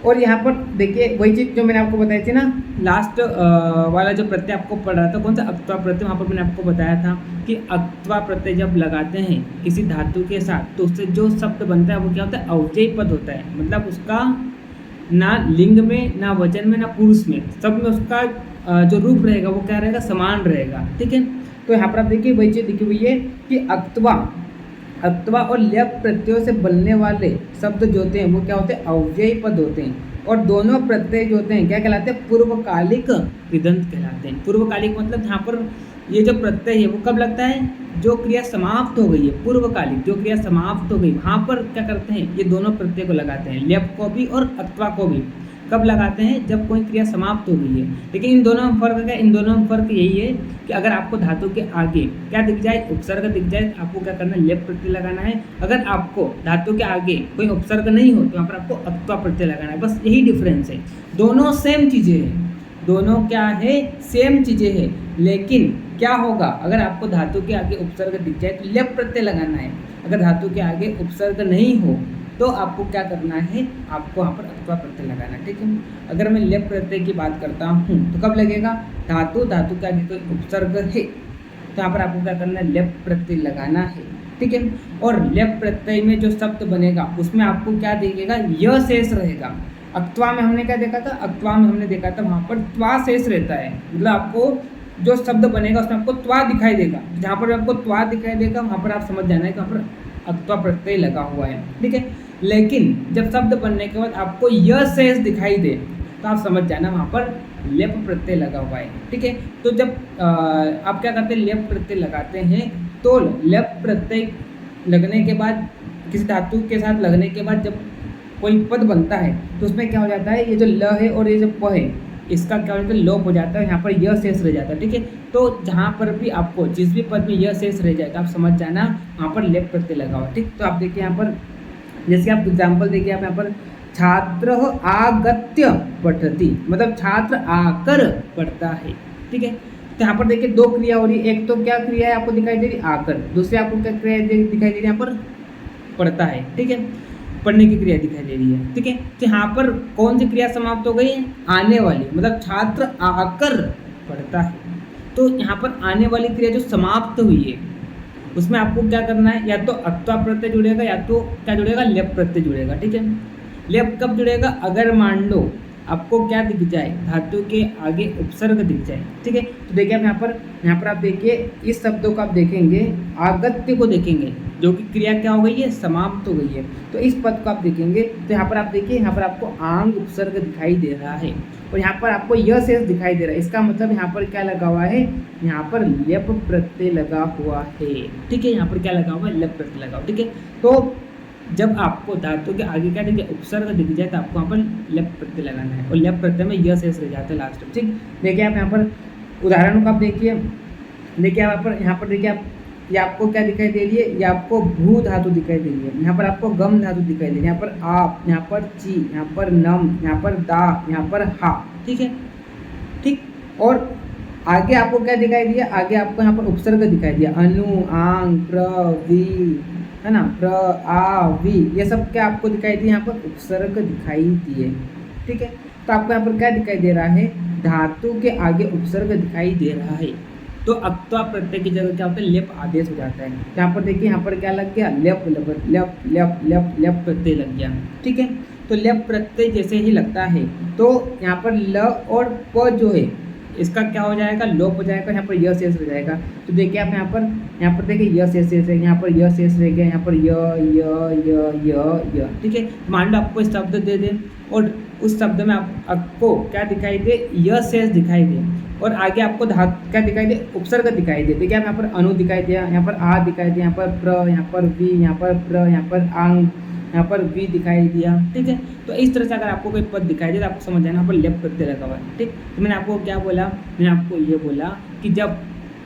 और यहाँ पर देखिए वही चीज़ जो मैंने आपको बताई थी ना, लास्ट वाला जो प्रत्यय आपको पढ़ रहा था, कौन सा, अक्त्वा प्रत्यय, वहाँ पर मैंने आपको बताया था कि अक्त्वा प्रत्यय जब लगाते हैं किसी धातु के साथ तो उससे जो शब्द बनता है वो क्या होता है, अव्ययी पद होता है, मतलब उसका ना लिंग में, ना वचन में, ना पुरुष में, सब में उसका जो रूप रहेगा वो क्या रहेगा, समान रहेगा। ठीक है, तो यहाँ पर आप देखिए वही चीज़ लिखी हुई है कि अक्त्वा और लेप प्रत्ययों से बनने वाले शब्द जो होते हैं वो क्या होते हैं, अव्ययी पद होते हैं, और दोनों प्रत्यय जो होते हैं क्या कहलाते हैं, पूर्वकालिक कृदंत कहलाते हैं। पूर्वकालिक मतलब यहाँ पर ये जो प्रत्यय है वो कब लगता है, जो क्रिया समाप्त हो गई है, पूर्वकालिक जो क्रिया समाप्त हो गई वहाँ पर क्या करते हैं, ये दोनों प्रत्यय को लगाते हैं, लेप को भी और अक्त्वा को भी। कब लगाते हैं, जब कोई क्रिया समाप्त हो गई है। लेकिन इन दोनों में फर्क क्या है, इन दोनों में फर्क यही है कि अगर आपको धातु के आगे क्या दिख जाए, उपसर्ग दिख जाए, आपको क्या करना है, लेप प्रत्यय लगाना है। अगर आपको धातु के आगे कोई उपसर्ग नहीं हो तो यहाँ पर आपको अक्त्वा प्रत्यय लगाना है, बस यही डिफरेंस है। दोनों सेम चीज़ें हैं, दोनों क्या है, सेम चीज़ें हैं, लेकिन क्या होगा, अगर आपको धातु के आगे उपसर्ग दिख जाए तो लेप प्रत्यय लगाना है, अगर धातु के आगे उपसर्ग नहीं हो तो आपको क्या करना है, आपको यहाँ पर अक्त्वा प्रत्यय लगाना है। ठीक है, अगर मैं लेप प्रत्यय की बात करता हूँ तो कब लगेगा, धातु के आगे कोई उपसर्ग है तो यहाँ पर आपको क्या करना है, लेप प्रत्यय लगाना है। ठीक है, और लेप प्रत्यय में जो शब्द बनेगा उसमें आपको क्या दिखेगा, य शेष रहेगा। अक्त्वा में हमने क्या देखा था, अक्त्वा में हमने देखा था वहाँ पर त्वा शेष रहता है, मतलब आपको जो शब्द बनेगा उसमें आपको त्वा दिखाई देगा, जहाँ पर आपको त्वा दिखाई देगा वहाँ पर आप समझ जाना है कि वहाँ पर अक्त्वा प्रत्यय लगा हुआ है। ठीक है, लेकिन जब शब्द बनने के बाद आपको य शेष दिखाई दे तो आप समझ जाना वहाँ पर लेप प्रत्यय लगा हुआ है। ठीक है, तो जब आप क्या करते हैं, लेप प्रत्यय लगाते हैं तो लेप प्रत्यय लगने के बाद, किसी धातु के साथ लगने के बाद जब कोई पद बनता है तो उसमें क्या हो जाता है, ये जो ल है और ये जो प है इसका क्या हो जाता है, लोप हो जाता है, यहाँ पर यह शेष रह जाता है। ठीक है, तो जहाँ पर भी आपको जिस भी पद में यह शेष रह जाएगा आप समझ जाना वहाँ पर लेप प्रत्यय लगा हुआ। ठीक, तो आप देखिए यहाँ पर जैसे आप एग्जाम्पल देखिए, आप यहाँ पर छात्र आगत्य पठति, मतलब छात्र आकर पढ़ता है। ठीक है, तो यहाँ पर देखिए दो क्रिया हो रही है, एक तो क्या क्रिया है आपको दिखाई दे रही आकर, दूसरी आपको क्या क्रिया दिखाई दे रही है, यहाँ पर पढ़ता है। ठीक है, पढ़ने की क्रिया दिखाई दे रही है। ठीक है, तो यहाँ पर कौन सी क्रिया समाप्त हो गई है, आने वाली, मतलब छात्र आकर पढ़ता है। तो यहाँ पर आने वाली क्रिया जो समाप्त हुई है उसमें आपको क्या करना है, या तो अक्त्वा प्रत्यय जुड़ेगा या तो क्या जुड़ेगा, लेप प्रत्यय जुड़ेगा। ठीक है, लेप कब जुड़ेगा, अगर मान लो आपको क्या दिख जाए, धातु के आगे उपसर्ग दिख जाए। ठीक है, तो देखिए आप यहाँ पर आप देखिए इस शब्दों को आप देखेंगे, आगत्य को देखेंगे जो कि क्रिया क्या हो गई है, समाप्त हो गई है, तो इस पद को आप देखेंगे तो यहाँ पर आप देखिए, यहाँ पर आपको आंग उपसर्ग दिखाई दे रहा है और यहाँ पर आपको यह शेष दिखाई दे रहा है। इसका मतलब यहाँ पर क्या लगा हुआ है, यहाँ पर लेप प्रत्यय लगा हुआ है। ठीक है, यहाँ पर क्या लगा हुआ है, लेप प्रत्यय लगा हुआ। ठीक है, तो जब आपको धातु के आगे क्या दिखे, उपसर्ग दिख जाए तो आपको यहाँ पर लेप प्रत्यय लगाना है, और लेप प्रत्यय में यह शेष रह जाता है लास्ट में। ठीक, देखिए आप यहाँ पर उदाहरणों को आप देखिए आप यहाँ पर देखिए आप, ये आपको क्या दिखाई दे रही है, ये आपको भू धातु दिखाई दे रही है, यहाँ पर आपको गम धातु दिखाई दे रही है, यहाँ पर आप, यहाँ पर ची, यहाँ पर नम, यहाँ पर दा, यहाँ पर हा। ठीक है, ठीक, और आगे आपको क्या दिखाई दिया, आगे आपको यहाँ पर उपसर्ग दिखाई दिया, अनु, आंग, प्र, वी, है ना, प्र, आ, वी, ये सब क्या आपको दिखाई दिए, यहाँ पर उपसर्ग दिखाई दिए। ठीक है, तो आपको यहाँ पर क्या दिखाई दे रहा है, धातु के आगे उपसर्ग दिखाई दे रहा है, तो अक्त्वा प्रत्यय की जगह क्या होता है, लेप आदेश हो जाता है। यहाँ पर देखिए, यहाँ पर क्या लग गया, लेप लेप लेप लेप लेप लेप प्रत्यय लग गया। ठीक है, तो लेप प्रत्यय जैसे ही लगता है तो यहाँ पर ल और प जो है इसका क्या हो जाएगा, लोप हो जाएगा, यहाँ पर यह शेष रह जाएगा। तो देखिए आप यहाँ पर देखिए यह शेष है, यहाँ पर यह शेष रह गया, यहाँ पर य। ठीक है, मान लो आपको शब्द दे दें और उस शब्द में आपको क्या दिखाई दे, यह शेष दिखाई दे, और आगे आपको धातु क्या दिखाई दे, उपसर्ग दिखाई दे। देखिए यहाँ पर अनु दिखाई दिया, यहाँ पर आ दिखाई दिया, यहाँ पर प्र, यहाँ पर वी, यहाँ पर प्र, यहाँ पर आंग, यहाँ पर वी दिखाई दिया। ठीक है, तो इस तरह से अगर आपको कोई पद दिखाई दे तो आपको समझ जाना यहाँ पर लेप प्रत्यय लगा हुआ है। ठीक, तो मैंने आपको क्या बोला, मैंने आपको ये बोला कि जब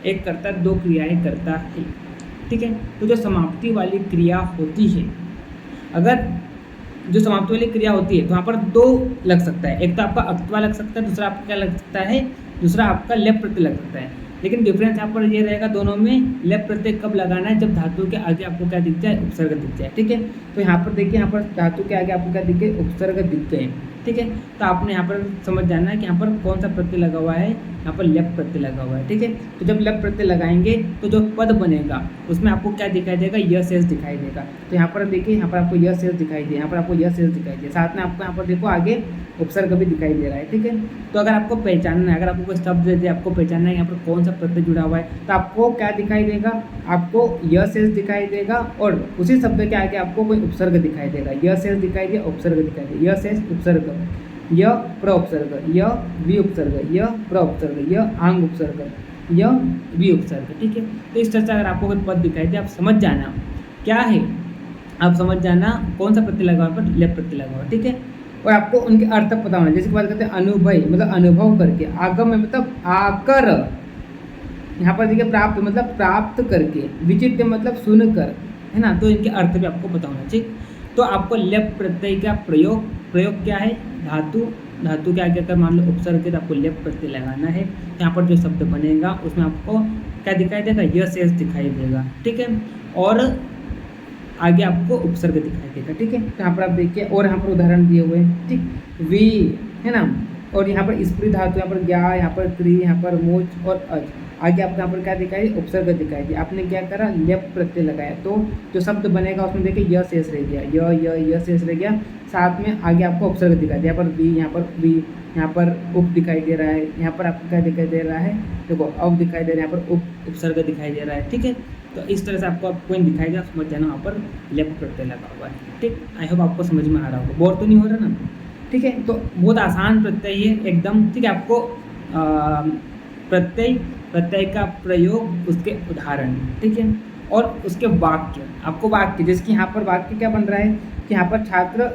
एक कर्ता दो क्रियाएं करता है, ठीक है, तो जो समाप्ति वाली क्रिया होती है, अगर जो समाप्ति वाली क्रिया होती है तो वहाँ पर दो लग सकता है, एक तो आपका अक्तवा लग सकता है, दूसरा आपका क्या लग सकता है, दूसरा आपका लेप प्रत्यय लग सकता है। लेकिन डिफरेंस यहाँ पर ये रहेगा दोनों में, लेप प्रत्यय कब लगाना है, जब धातु के आगे आपको क्या दिख जाए, उपसर्ग दिख जाए। ठीक है, तो यहाँ पर देखिए, यहाँ पर धातु के आगे आपको क्या दिख गए, उपसर्ग दिख गए। ठीक है, तो आपने यहाँ पर समझ जाना है कि यहाँ पर कौन सा प्रत्यय लगा हुआ है, यहाँ पर लेप प्रत्यय लगा हुआ है। ठीक है, तो जब लेप प्रत्यय लगाएंगे तो जो पद बनेगा उसमें आपको क्या दिखाई देगा, यह शेष दिखाई देगा। तो यहाँ पर देखिए, यहाँ पर आपको यह शेष दिखाई दे, यहाँ पर आपको यह शेष दिखाई दे, साथ में आपको यहाँ पर देखो आगे उपसर्ग भी दिखाई दे रहा है। ठीक है, तो अगर आपको पहचानना है, अगर आपको कोई शब्द दे दे, आपको पहचानना है यहाँ पर कौन सा प्रत्यय जुड़ा हुआ है, तो आपको क्या दिखाई देगा, आपको यह शेष दिखाई देगा और उसी शब्द के आगे आपको कोई उपसर्ग दिखाई देगा। यह शेष दिखाई दे, उपसर्ग दिखाई दे, यह शेष उपसर्ग, यह प्रउपसर्ग, यह विउपसर्ग, यह प्रउपसर्ग, यह आंग उपसर्ग, यह विउपसर्ग। ठीक है, तो इस तरह से अगर आपको कोई पद दिखाई दे, आप समझ जाना क्या है, आप समझ जाना कौन सा प्रत्यय लगा हुआ, पर लेप प्रत्यय लगा हुआ। ठीक है, और आपको उनके अर्थ पता होना। जैसे कि बात करते हैं अनुभव, मतलब अनुभव करके, आगम में मतलब आकर, यहाँ पर देखिए प्राप्त मतलब प्राप्त करके, विचित्र मतलब सुनकर, है ना, तो इनके अर्थ भी आपको पता होना चाहिए। तो आपको लेप प्रत्यय का प्रयोग क्या है, धातु के आगे अगर मान लो उपसर्ग है तो आपको लेप प्रत्यय लगाना है। यहाँ पर जो शब्द बनेगा उसमें आपको क्या दिखाई देगा, यह शेष दिखाई देगा। ठीक है, और आगे आपको उपसर्ग दिखाई देगा। ठीक है, तो यहाँ पर आप देखिए, और यहाँ पर उदाहरण दिए हुए हैं। ठीक, वी है ना, और यहाँ पर स्त्री धातु, यहाँ पर ज्ञा, यहाँ पर क्री, यहाँ पर मोच और अज, आगे आपको यहाँ पर क्या दिखाई, उपसर्ग दिखाई दिया। आपने क्या करा, लेप प्रत्यय लगाया, तो जो शब्द बनेगा उसमें देखिए यह शेष रह गया, यह शेष रह गया, साथ में आगे आपको उपसर्ग दिखाई दिया। यहाँ पर वी, यहाँ पर उप दिखाई दे रहा है, यहाँ पर आपको क्या दिखाई दे रहा है, देखो अव दिखाई दे रहा है, यहाँ पर उपसर्ग दिखाई दे रहा है। ठीक है, तो इस तरह से आपको पॉइंट दिखाई दे, समझ जाना वहाँ पर लेप प्रत्यय लगा हुआ है। ठीक, आई होप आपको समझ में आ रहा होगा, बोर तो नहीं हो रहा ना। ठीक है, तो बहुत आसान प्रत्यय है एकदम। ठीक है, आपको प्रत्यय का प्रयोग, उसके उदाहरण, ठीक है, और उसके वाक्य, आपको वाक्य, जैसे कि यहाँ पर वाक्य क्या बन रहा है कि यहाँ पर छात्र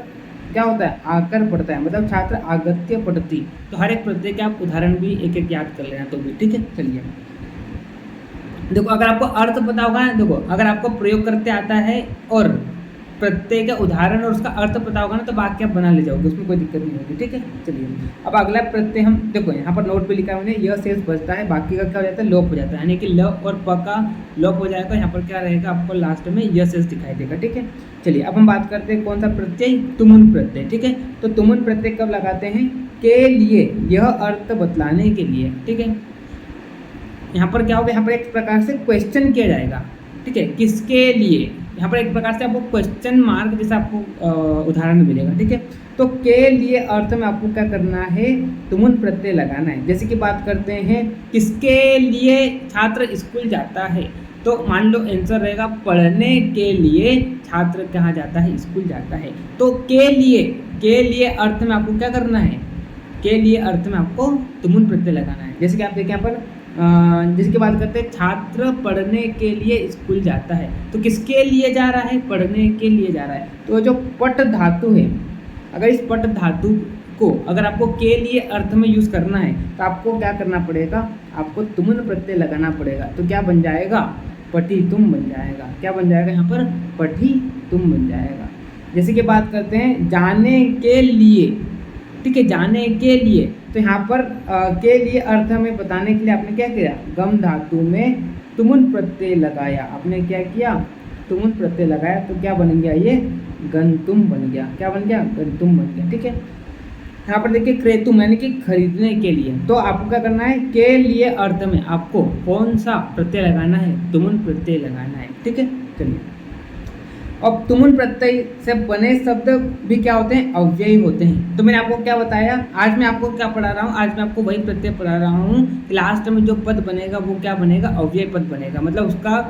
क्या होता है, आकर पढ़ता है, मतलब छात्र आगत्य पढ़ती। तो हर एक प्रत्यय के आप उदाहरण भी एक एक याद कर लेना तो भी। ठीक है, चलिए देखो, अगर आपको अर्थ पता होगा ना, देखो अगर आपको प्रयोग करते आता है और प्रत्यय का उदाहरण और उसका अर्थ पता होगा ना, तो वाक्य आप बना ले जाओगे, उसमें कोई दिक्कत नहीं होगी। ठीक है, चलिए अब अगला प्रत्यय हम देखो, यहाँ पर नोट पे लिखा है मैंने, यह शेष बचता है, बाकी का क्या हो जाता है, लोप हो जाता है, यानी कि ल और प का लोप हो जाएगा। यहाँ पर क्या रहेगा, आपको लास्ट में यह शेष दिखाई देगा। ठीक है, चलिए अब हम बात करते हैं कौन सा प्रत्यय, तुमुन प्रत्यय। ठीक है, तो तुमुन प्रत्यय कब लगाते हैं, के लिए, यह अर्थ बतलाने के लिए। ठीक है, यहाँ पर क्या होगा, यहाँ पर एक प्रकार से क्वेश्चन किया जाएगा। ठीक है, किसके लिए, यहाँ पर एक प्रकार से आपको क्वेश्चन मार्क जैसा आपको उदाहरण मिलेगा। ठीक है, तो के लिए अर्थ में आपको क्या करना है, तुमुन प्रत्यय लगाना है। जैसे कि बात करते हैं किसके लिए छात्र स्कूल जाता है, तो मान लो आंसर रहेगा पढ़ने के लिए छात्र कहाँ जाता है, स्कूल जाता है। तो के लिए अर्थ में आपको क्या करना है, के लिए अर्थ में आपको तुमुन प्रत्यय लगाना है। जैसे कि आप देखें यहाँ पर जैसे कि बात करते हैं छात्र पढ़ने के लिए स्कूल जाता है, तो किसके लिए जा रहा है, पढ़ने के लिए जा रहा है। तो जो पट धातु है, अगर इस पट धातु को अगर आपको के लिए अर्थ में यूज़ करना है तो आपको क्या करना पड़ेगा, आपको तुमुन प्रत्यय लगाना पड़ेगा। तो क्या बन जाएगा, पठी तुम बन जाएगा। क्या बन जाएगा, यहाँ पर पठी तुम बन जाएगा। जैसे कि बात करते हैं जाने के लिए। ठीक है, जाने के लिए, तो यहाँ पर के लिए अर्थ हमें बताने के लिए आपने क्या किया, गम धातु में तुमुन प्रत्यय लगाया। आपने क्या किया, तुमुन प्रत्यय लगाया, तो क्या बन गया, ये गंतुम बन गया। क्या बन गया, गंतुम बन गया। ठीक है, यहाँ पर देखिए क्रेतुम यानी कि खरीदने के लिए। तो आपको क्या करना है, के लिए अर्थ में आपको कौन सा प्रत्यय लगाना है, तुमुन प्रत्यय लगाना है। ठीक है, चलिए अब तुमुन प्रत्यय से बने शब्द भी क्या होते हैं, अव्ययी होते हैं। तो मैंने आपको क्या बताया, आज मैं आपको क्या पढ़ा रहा हूँ, आज मैं आपको वही प्रत्यय पढ़ा रहा हूँ। लास्ट में जो पद बनेगा वो क्या बनेगा, अव्ययी पद बनेगा, मतलब उसका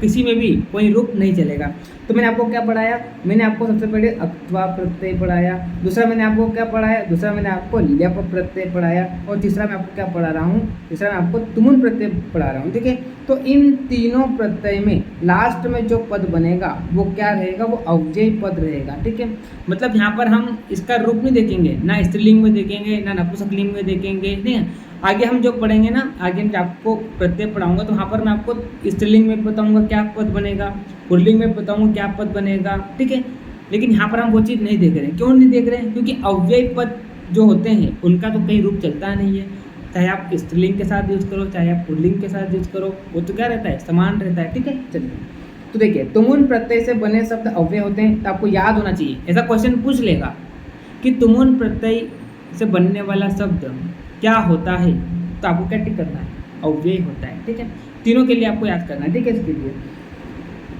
किसी में भी कोई रूप नहीं चलेगा। तो मैंने आपको क्या पढ़ाया, मैंने आपको सबसे पहले अक्त्वा प्रत्यय पढ़ाया, दूसरा मैंने आपको क्या पढ़ाया, दूसरा मैंने आपको लेप प्रत्यय पढ़ाया, और तीसरा मैं आपको क्या पढ़ा रहा हूँ, तीसरा मैं आपको तुमुन प्रत्यय पढ़ा रहा हूँ। ठीक है, तो इन तीनों प्रत्यय में लास्ट में जो पद बनेगा वो क्या रहेगा, वो अव्ययी पद रहेगा। ठीक है, मतलब यहाँ पर हम इसका रूप नहीं देखेंगे, ना स्त्रीलिंग में देखेंगे ना नपुंसकलिंग में देखेंगे। ठीक है, आगे हम जो पढ़ेंगे ना, आगे मैं आपको प्रत्यय पढ़ाऊंगा तो वहाँ पर मैं आपको स्त्रीलिंग में बताऊंगा क्या पद बनेगा, पुल्लिंग में बताऊंगा क्या पद बनेगा। ठीक है, लेकिन यहाँ पर हम वो चीज़ नहीं देख रहे हैं। क्यों नहीं देख रहे हैं? क्योंकि अव्ययी पद जो होते हैं उनका तो कहीं रूप चलता नहीं है। चाहे आप स्त्रीलिंग के साथ यूज़ करो, चाहे आप पुल्लिंग के साथ यूज़ करो, वो तो क्या रहता है, समान रहता है। ठीक है, चलिए तो देखिए तुमुन प्रत्यय से बने शब्द अव्यय होते हैं, तो आपको याद होना चाहिए। ऐसा क्वेश्चन पूछ लेगा कि तुमुन प्रत्यय से बनने वाला शब्द क्या होता है, तो आपको क्या टिक करना है, अव्यय होता है। ठीक है, तीनों के लिए आपको याद करना है। ठीक है, इसके लिए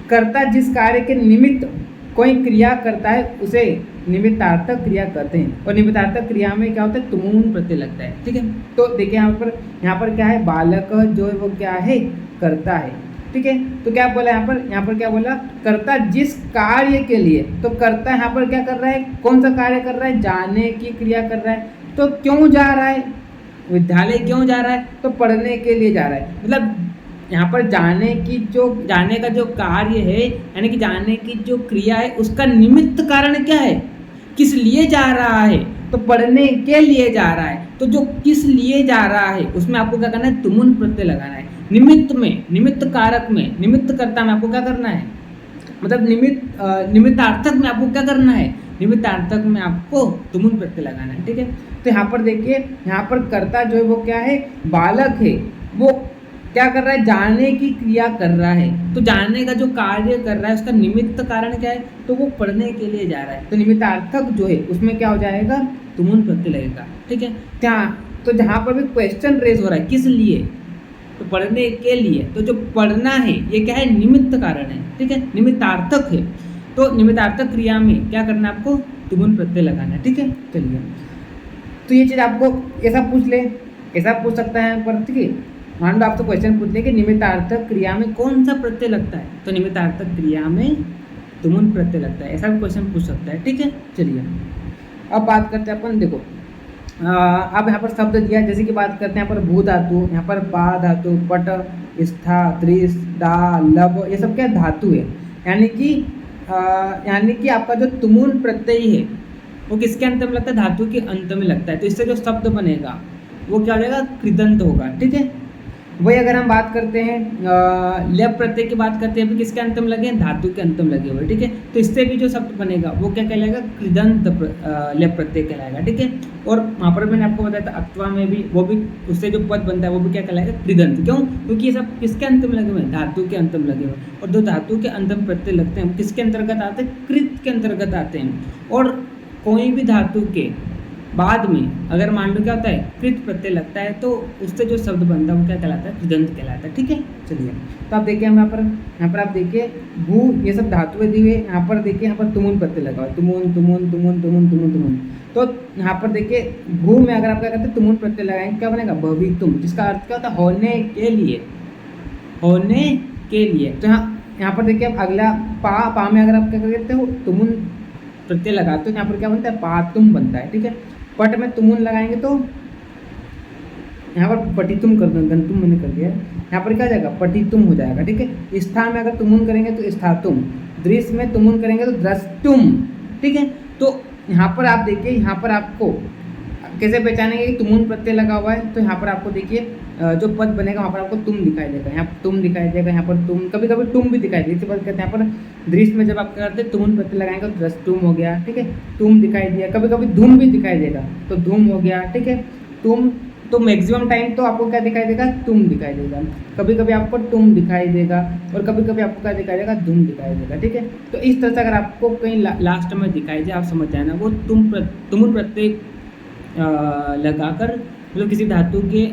कर्ता जिस कार्य के निमित्त कोई क्रिया करता है उसे निमित्तार्थक क्रिया कहते हैं, और निमित्तार्थक क्रिया में क्या होता है, तुमुन प्रत्यय लगता है। ठीक है, तो देखिए यहाँ पर क्या है, बालक जो है वो क्या है, करता है। ठीक है, तो क्या बोला यहाँ पर क्या बोला, कर्ता जिस कार्य के लिए, तो कर्ता यहाँ पर क्या कर रहा है, कौन सा कार्य कर रहा है, जाने की क्रिया कर रहा है। तो क्यों जा रहा है, विद्यालय क्यों जा रहा है, तो पढ़ने के लिए जा रहा है। मतलब यहाँ पर जाने का जो कार्य है, यानी कि जाने की जो क्रिया है, उसका निमित्त कारण क्या है, किस लिए जा रहा है, तो पढ़ने के लिए जा रहा है। तो जो किस लिए जा रहा है उसमें आपको क्या करना है, तुमुन प्रत्यय लगाना है। निमित्त कारक में, निमित्त कर्ता में आपको क्या करना है, मतलब निमित्तार्थक में आपको क्या करना है, निमित्तार्थक में आपको तुमुन प्रत्यय लगाना है। ठीक है, तो यहाँ पर देखिए, यहाँ पर कर्ता जो है वो क्या है, बालक है, वो क्या कर रहा है, जाने की क्रिया कर रहा है। तो जाने का जो कार्य कर रहा है उसका निमित्त कारण क्या है, तो वो पढ़ने के लिए जा रहा है। तो निमित्तार्थक जो है उसमें क्या हो जाएगा, तुमुन प्रत्यय लगेगा। ठीक है, तो जहाँ पर भी क्वेश्चन रेज हो रहा है किस लिए, तो पढ़ने के लिए, तो जो पढ़ना है ये क्या है, निमित्त कारण है। ठीक है, निमित्तार्थक है, तो निमित्तार्थक क्रिया में क्या करना है, आपको तुमुन प्रत्यय लगाना है। ठीक है, चलिए तो ये चीज़ आपको ऐसा पूछ सकता है पर। ठीक है, मान लो आपसे क्वेश्चन पूछ ले कि निमित्तार्थक क्रिया में कौन सा प्रत्यय लगता है, तो निमित्तार्थक क्रिया में तुमुन प्रत्यय लगता है, ऐसा भी क्वेश्चन पूछ सकता है। ठीक है, चलिए अब बात करते हैं अपन। देखो अब यहाँ पर शब्द दिया, जैसे कि बात करते हैं यहाँ पर भू धातु, यहाँ पर पा धातु, पट, स्था, त्रिस, दा, लब, ये सब क्या धातु है। यानी कि आपका जो तुमुन प्रत्यय है वो किसके अंत में लगता है, धातु के अंत में लगता है। तो इससे जो शब्द बनेगा वो क्या हो जाएगा, कृदंत होगा। ठीक है, वही अगर हम बात करते हैं लेप प्रत्यय की बात करते हैं, अभी किसके अंत में लगे हैं, धातु के अंत में लगे हुए। ठीक है, तो इससे भी जो शब्द बनेगा वो क्या कहलाएगा, कृदंत लेप प्रत्यय कहलाएगा। ठीक है, और वहाँ पर मैंने आपको बताया था अक्त्वा में भी, वो भी उससे जो पद बनता है वो भी क्या कहलाएगा, कृदंत। क्यों, क्योंकि ये सब किसके अंत में लगे हुए हैं, धातु के अंत में लगे हुए हैं। और जो धातु के अंत में प्रत्यय लगते हैं वो किसके अंतर्गत आते हैं, कृत के अंतर्गत आते हैं। और कोई भी धातु के बाद में अगर मान लो क्या होता है, कृत प्रत्यय लगता है, तो उससे जो शब्द बनता है वो क्या कहलाता है, कृदंत कहलाता है। ठीक है, चलिए तो आप देखिए हम यहाँ पर आप देखिए भू, ये सब धातुएं दी हुई है। यहाँ पर देखिए, यहाँ पर तुमुन प्रत्यय लगा हुआ है, तुमुन तुमुन तुमुन तुमुन तुमुन तुमुन। तो यहाँ पर देखिए भू में अगर आप क्या करते हैं, तुमुन प्रत्यय लगाएंगे, क्या बनेगा, भवितुम, जिसका अर्थ क्या होता है, होने के लिए, होने के लिए। तो यहाँ पर देखिए अगला पा में अगर आप क्या करते हो, तुमुन प्रत्यय लगाते हो, यहाँ पर क्या बनता है, पातुम बनता है। ठीक है, पट में तुमुन लगाएंगे तो यहाँ पर पटितुम कर दो, गंतुम मैंने कर दिया है, यहाँ पर क्या हो जाएगा, पटितुम हो जाएगा। ठीक है, स्था में अगर तुमुन करेंगे तो स्थातुम, दृश्य में तुमुन करेंगे तो द्रष्टुम। ठीक है, तो यहाँ पर आप देखिए, यहाँ पर आपको कैसे पहचानेंगे कि तुमुन प्रत्यय लगा हुआ है, तो यहाँ पर आपको देखिए जो पद बनेगा वहाँ पर आपको तुम दिखाई देगा, यहाँ तुम दिखाई देगा, यहाँ पर तुम, कभी कभी तुम भी दिखाई देगा। इसी बात कहते हैं यहाँ पर दृश्य में जब आप क्या करते हैं, तुमुन प्रत्यय लगाएंगे तो द्रष्टुम हो गया। ठीक है, तुम दिखाई दिया, कभी कभी धूम भी दिखाई देगा तो धूम हो गया। ठीक है, तुम, तो मैक्सिमम टाइम तो आपको क्या दिखाई देगा, तुम दिखाई देगा। कभी कभी आपको तुम दिखाई देगा और कभी कभी आपको क्या दिखाई देगा, धूम दिखाई देगा। ठीक है, तो इस तरह से अगर आपको कहीं लास्ट में दिखाई दे, आप समझ जाए ना, वो तुमुन प्रत्यय लगाकर, मतलब किसी धातु के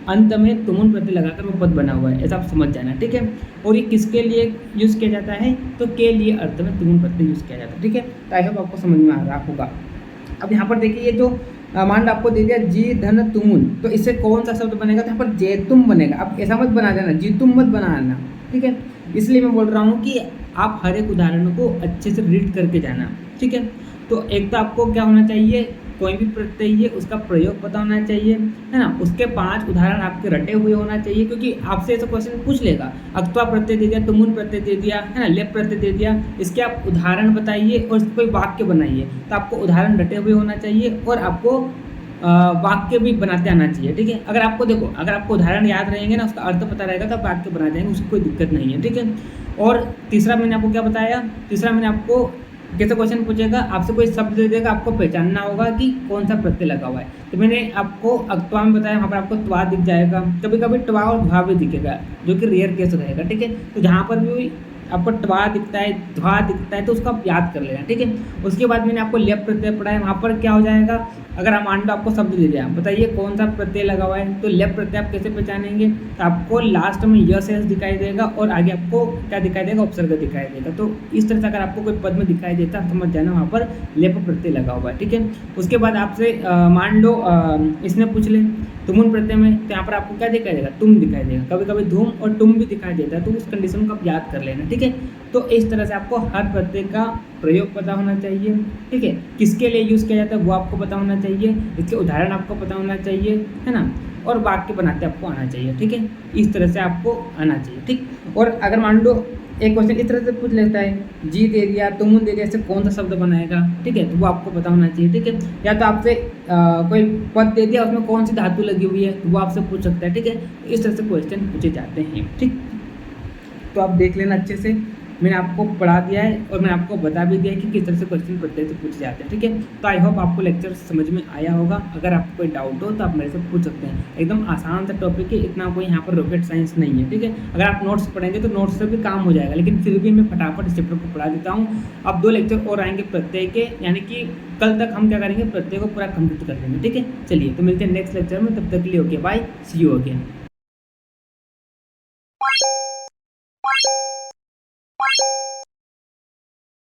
अंत में तुमुन प्रत्यय लगाकर वो पद बना हुआ है, ऐसा आप समझ जाना। ठीक है, और ये किसके लिए यूज़ किया जाता है, तो के लिए अर्थ में तुमुन प्रत्यय यूज़ किया जाता है। ठीक है, तो आई होप आपको समझ में आ रहा होगा। अब यहाँ पर देखिए, ये जो मान लो आपको दे दिया जी धन तुमुन, तो इससे कौन सा शब्द बनेगा, तो यहाँ पर जैतुम बनेगा। अब ऐसा मत बना देना, जीतुम मत बनाना। ठीक है, इसलिए मैं बोल रहा हूँ कि आप हर एक उदाहरण को अच्छे से रीड करके जाना। ठीक है, तो एक तो आपको क्या होना चाहिए, कोई भी प्रत्यय है उसका प्रयोग पता होना चाहिए, है ना, उसके 5 उदाहरण आपके रटे हुए होना चाहिए, क्योंकि आपसे ऐसा क्वेश्चन पूछ लेगा, अक्त्वा प्रत्यय दे दिया, तुमुन प्रत्यय दे दिया, है ना, लेप प्रत्यय दे दिया, इसके आप उदाहरण बताइए और इसको कोई वाक्य बनाइए। तो आपको उदाहरण रटे हुए होना चाहिए और आपको वाक्य भी बनाते आना चाहिए। ठीक है, अगर आपको उदाहरण याद रहेंगे ना, उसका अर्थ पता रहेगा तो आप वाक्य बना जाएंगे, उसकी कोई दिक्कत नहीं है। ठीक है, और तीसरा मैंने आपको क्या बताया, तीसरा मैंने आपको कैसे क्वेश्चन पूछेगा, आपसे कोई शब्द दे देगा, आपको पहचानना होगा कि कौन सा प्रत्यय लगा हुआ है। तो मैंने आपको अक्त्वा में बताया, वहाँ पर आपको त्वा दिख जाएगा, कभी कभी ट्वा और ध्वा भी दिखेगा, जो कि रेयर केस रहेगा, ठीक है। तो जहाँ पर भी आपको ट्वा दिखता है, ध्वा दिखता है, तो उसको आप याद कर लेना, ठीक है। उसके बाद मैंने आपको लेप प्रत्यय पढ़ा है, वहाँ पर क्या हो जाएगा, अगर आप मान लो आपको शब्द दे दिया, बताइए कौन सा प्रत्यय लगा हुआ है, तो लेप प्रत्यय आप कैसे पहचानेंगे, तो आपको लास्ट में यस एस दिखाई देगा और आगे आपको क्या दिखाई देगा, उपसर्ग दिखाई देगा। तो इस तरह से अगर आपको कोई पद में दिखाई देता है, समझ जाना वहाँ पर लेप प्रत्यय लगा हुआ है, ठीक है। उसके बाद आपसे मान लो इसने पूछ ले तुमुन प्रत्यय में, तो यहाँ पर आपको क्या दिखाई देगा, तुम दिखाई देगा, कभी कभी धूम और तुम भी दिखाई देता है, तो उस कंडीशन को आप याद कर लेना, ठीक है। तो इस तरह से आपको हर प्रत्यय का प्रयोग पता होना चाहिए, ठीक है। किसके लिए यूज़ किया जाता है वो आपको पता होना चाहिए, इसके उदाहरण आपको पता होना चाहिए, है ना, और वाक्य बनाते आपको आना चाहिए, ठीक है। इस तरह से आपको आना चाहिए, ठीक। और अगर मान लो एक क्वेश्चन इस तरह से पूछ लेता है, जी दे दिया, तुम दे दिया, इससे कौन सा शब्द बनाएगा, ठीक है, तो वो आपको पता होना चाहिए, ठीक है। या तो आपसे कोई पद दे दिया, उसमें कौन सी धातु लगी हुई है, तो वो आपसे पूछ सकता है, ठीक है। इस तरह से क्वेश्चन पूछे जाते हैं, ठीक। तो आप देख लेना अच्छे से, मैंने आपको पढ़ा दिया है और मैंने आपको बता भी दिया है कि किस तरह से क्वेश्चन प्रत्यय से पूछे जाते हैं, ठीक है। तो आई होप आपको लेक्चर समझ में आया होगा। अगर आपको कोई डाउट हो तो आप मेरे से पूछ सकते हैं, एकदम आसान सा टॉपिक है, इतना कोई यहाँ पर रॉकेट साइंस नहीं है, ठीक है। अगर आप नोट्स पढ़ेंगे तो नोट्स से भी काम हो जाएगा, लेकिन फिर भी मैं फटाफट इस चैप्टर को पढ़ा देता हूँ। अब 2 लेक्चर और आएंगे प्रत्यय के, यानी कि कल तक हम क्या करेंगे, प्रत्यय को पूरा कंप्लीट कर लेंगे, ठीक है। चलिए, तो मिलते हैं नेक्स्ट लेक्चर में, तब तक के लिए okay bye, see you again.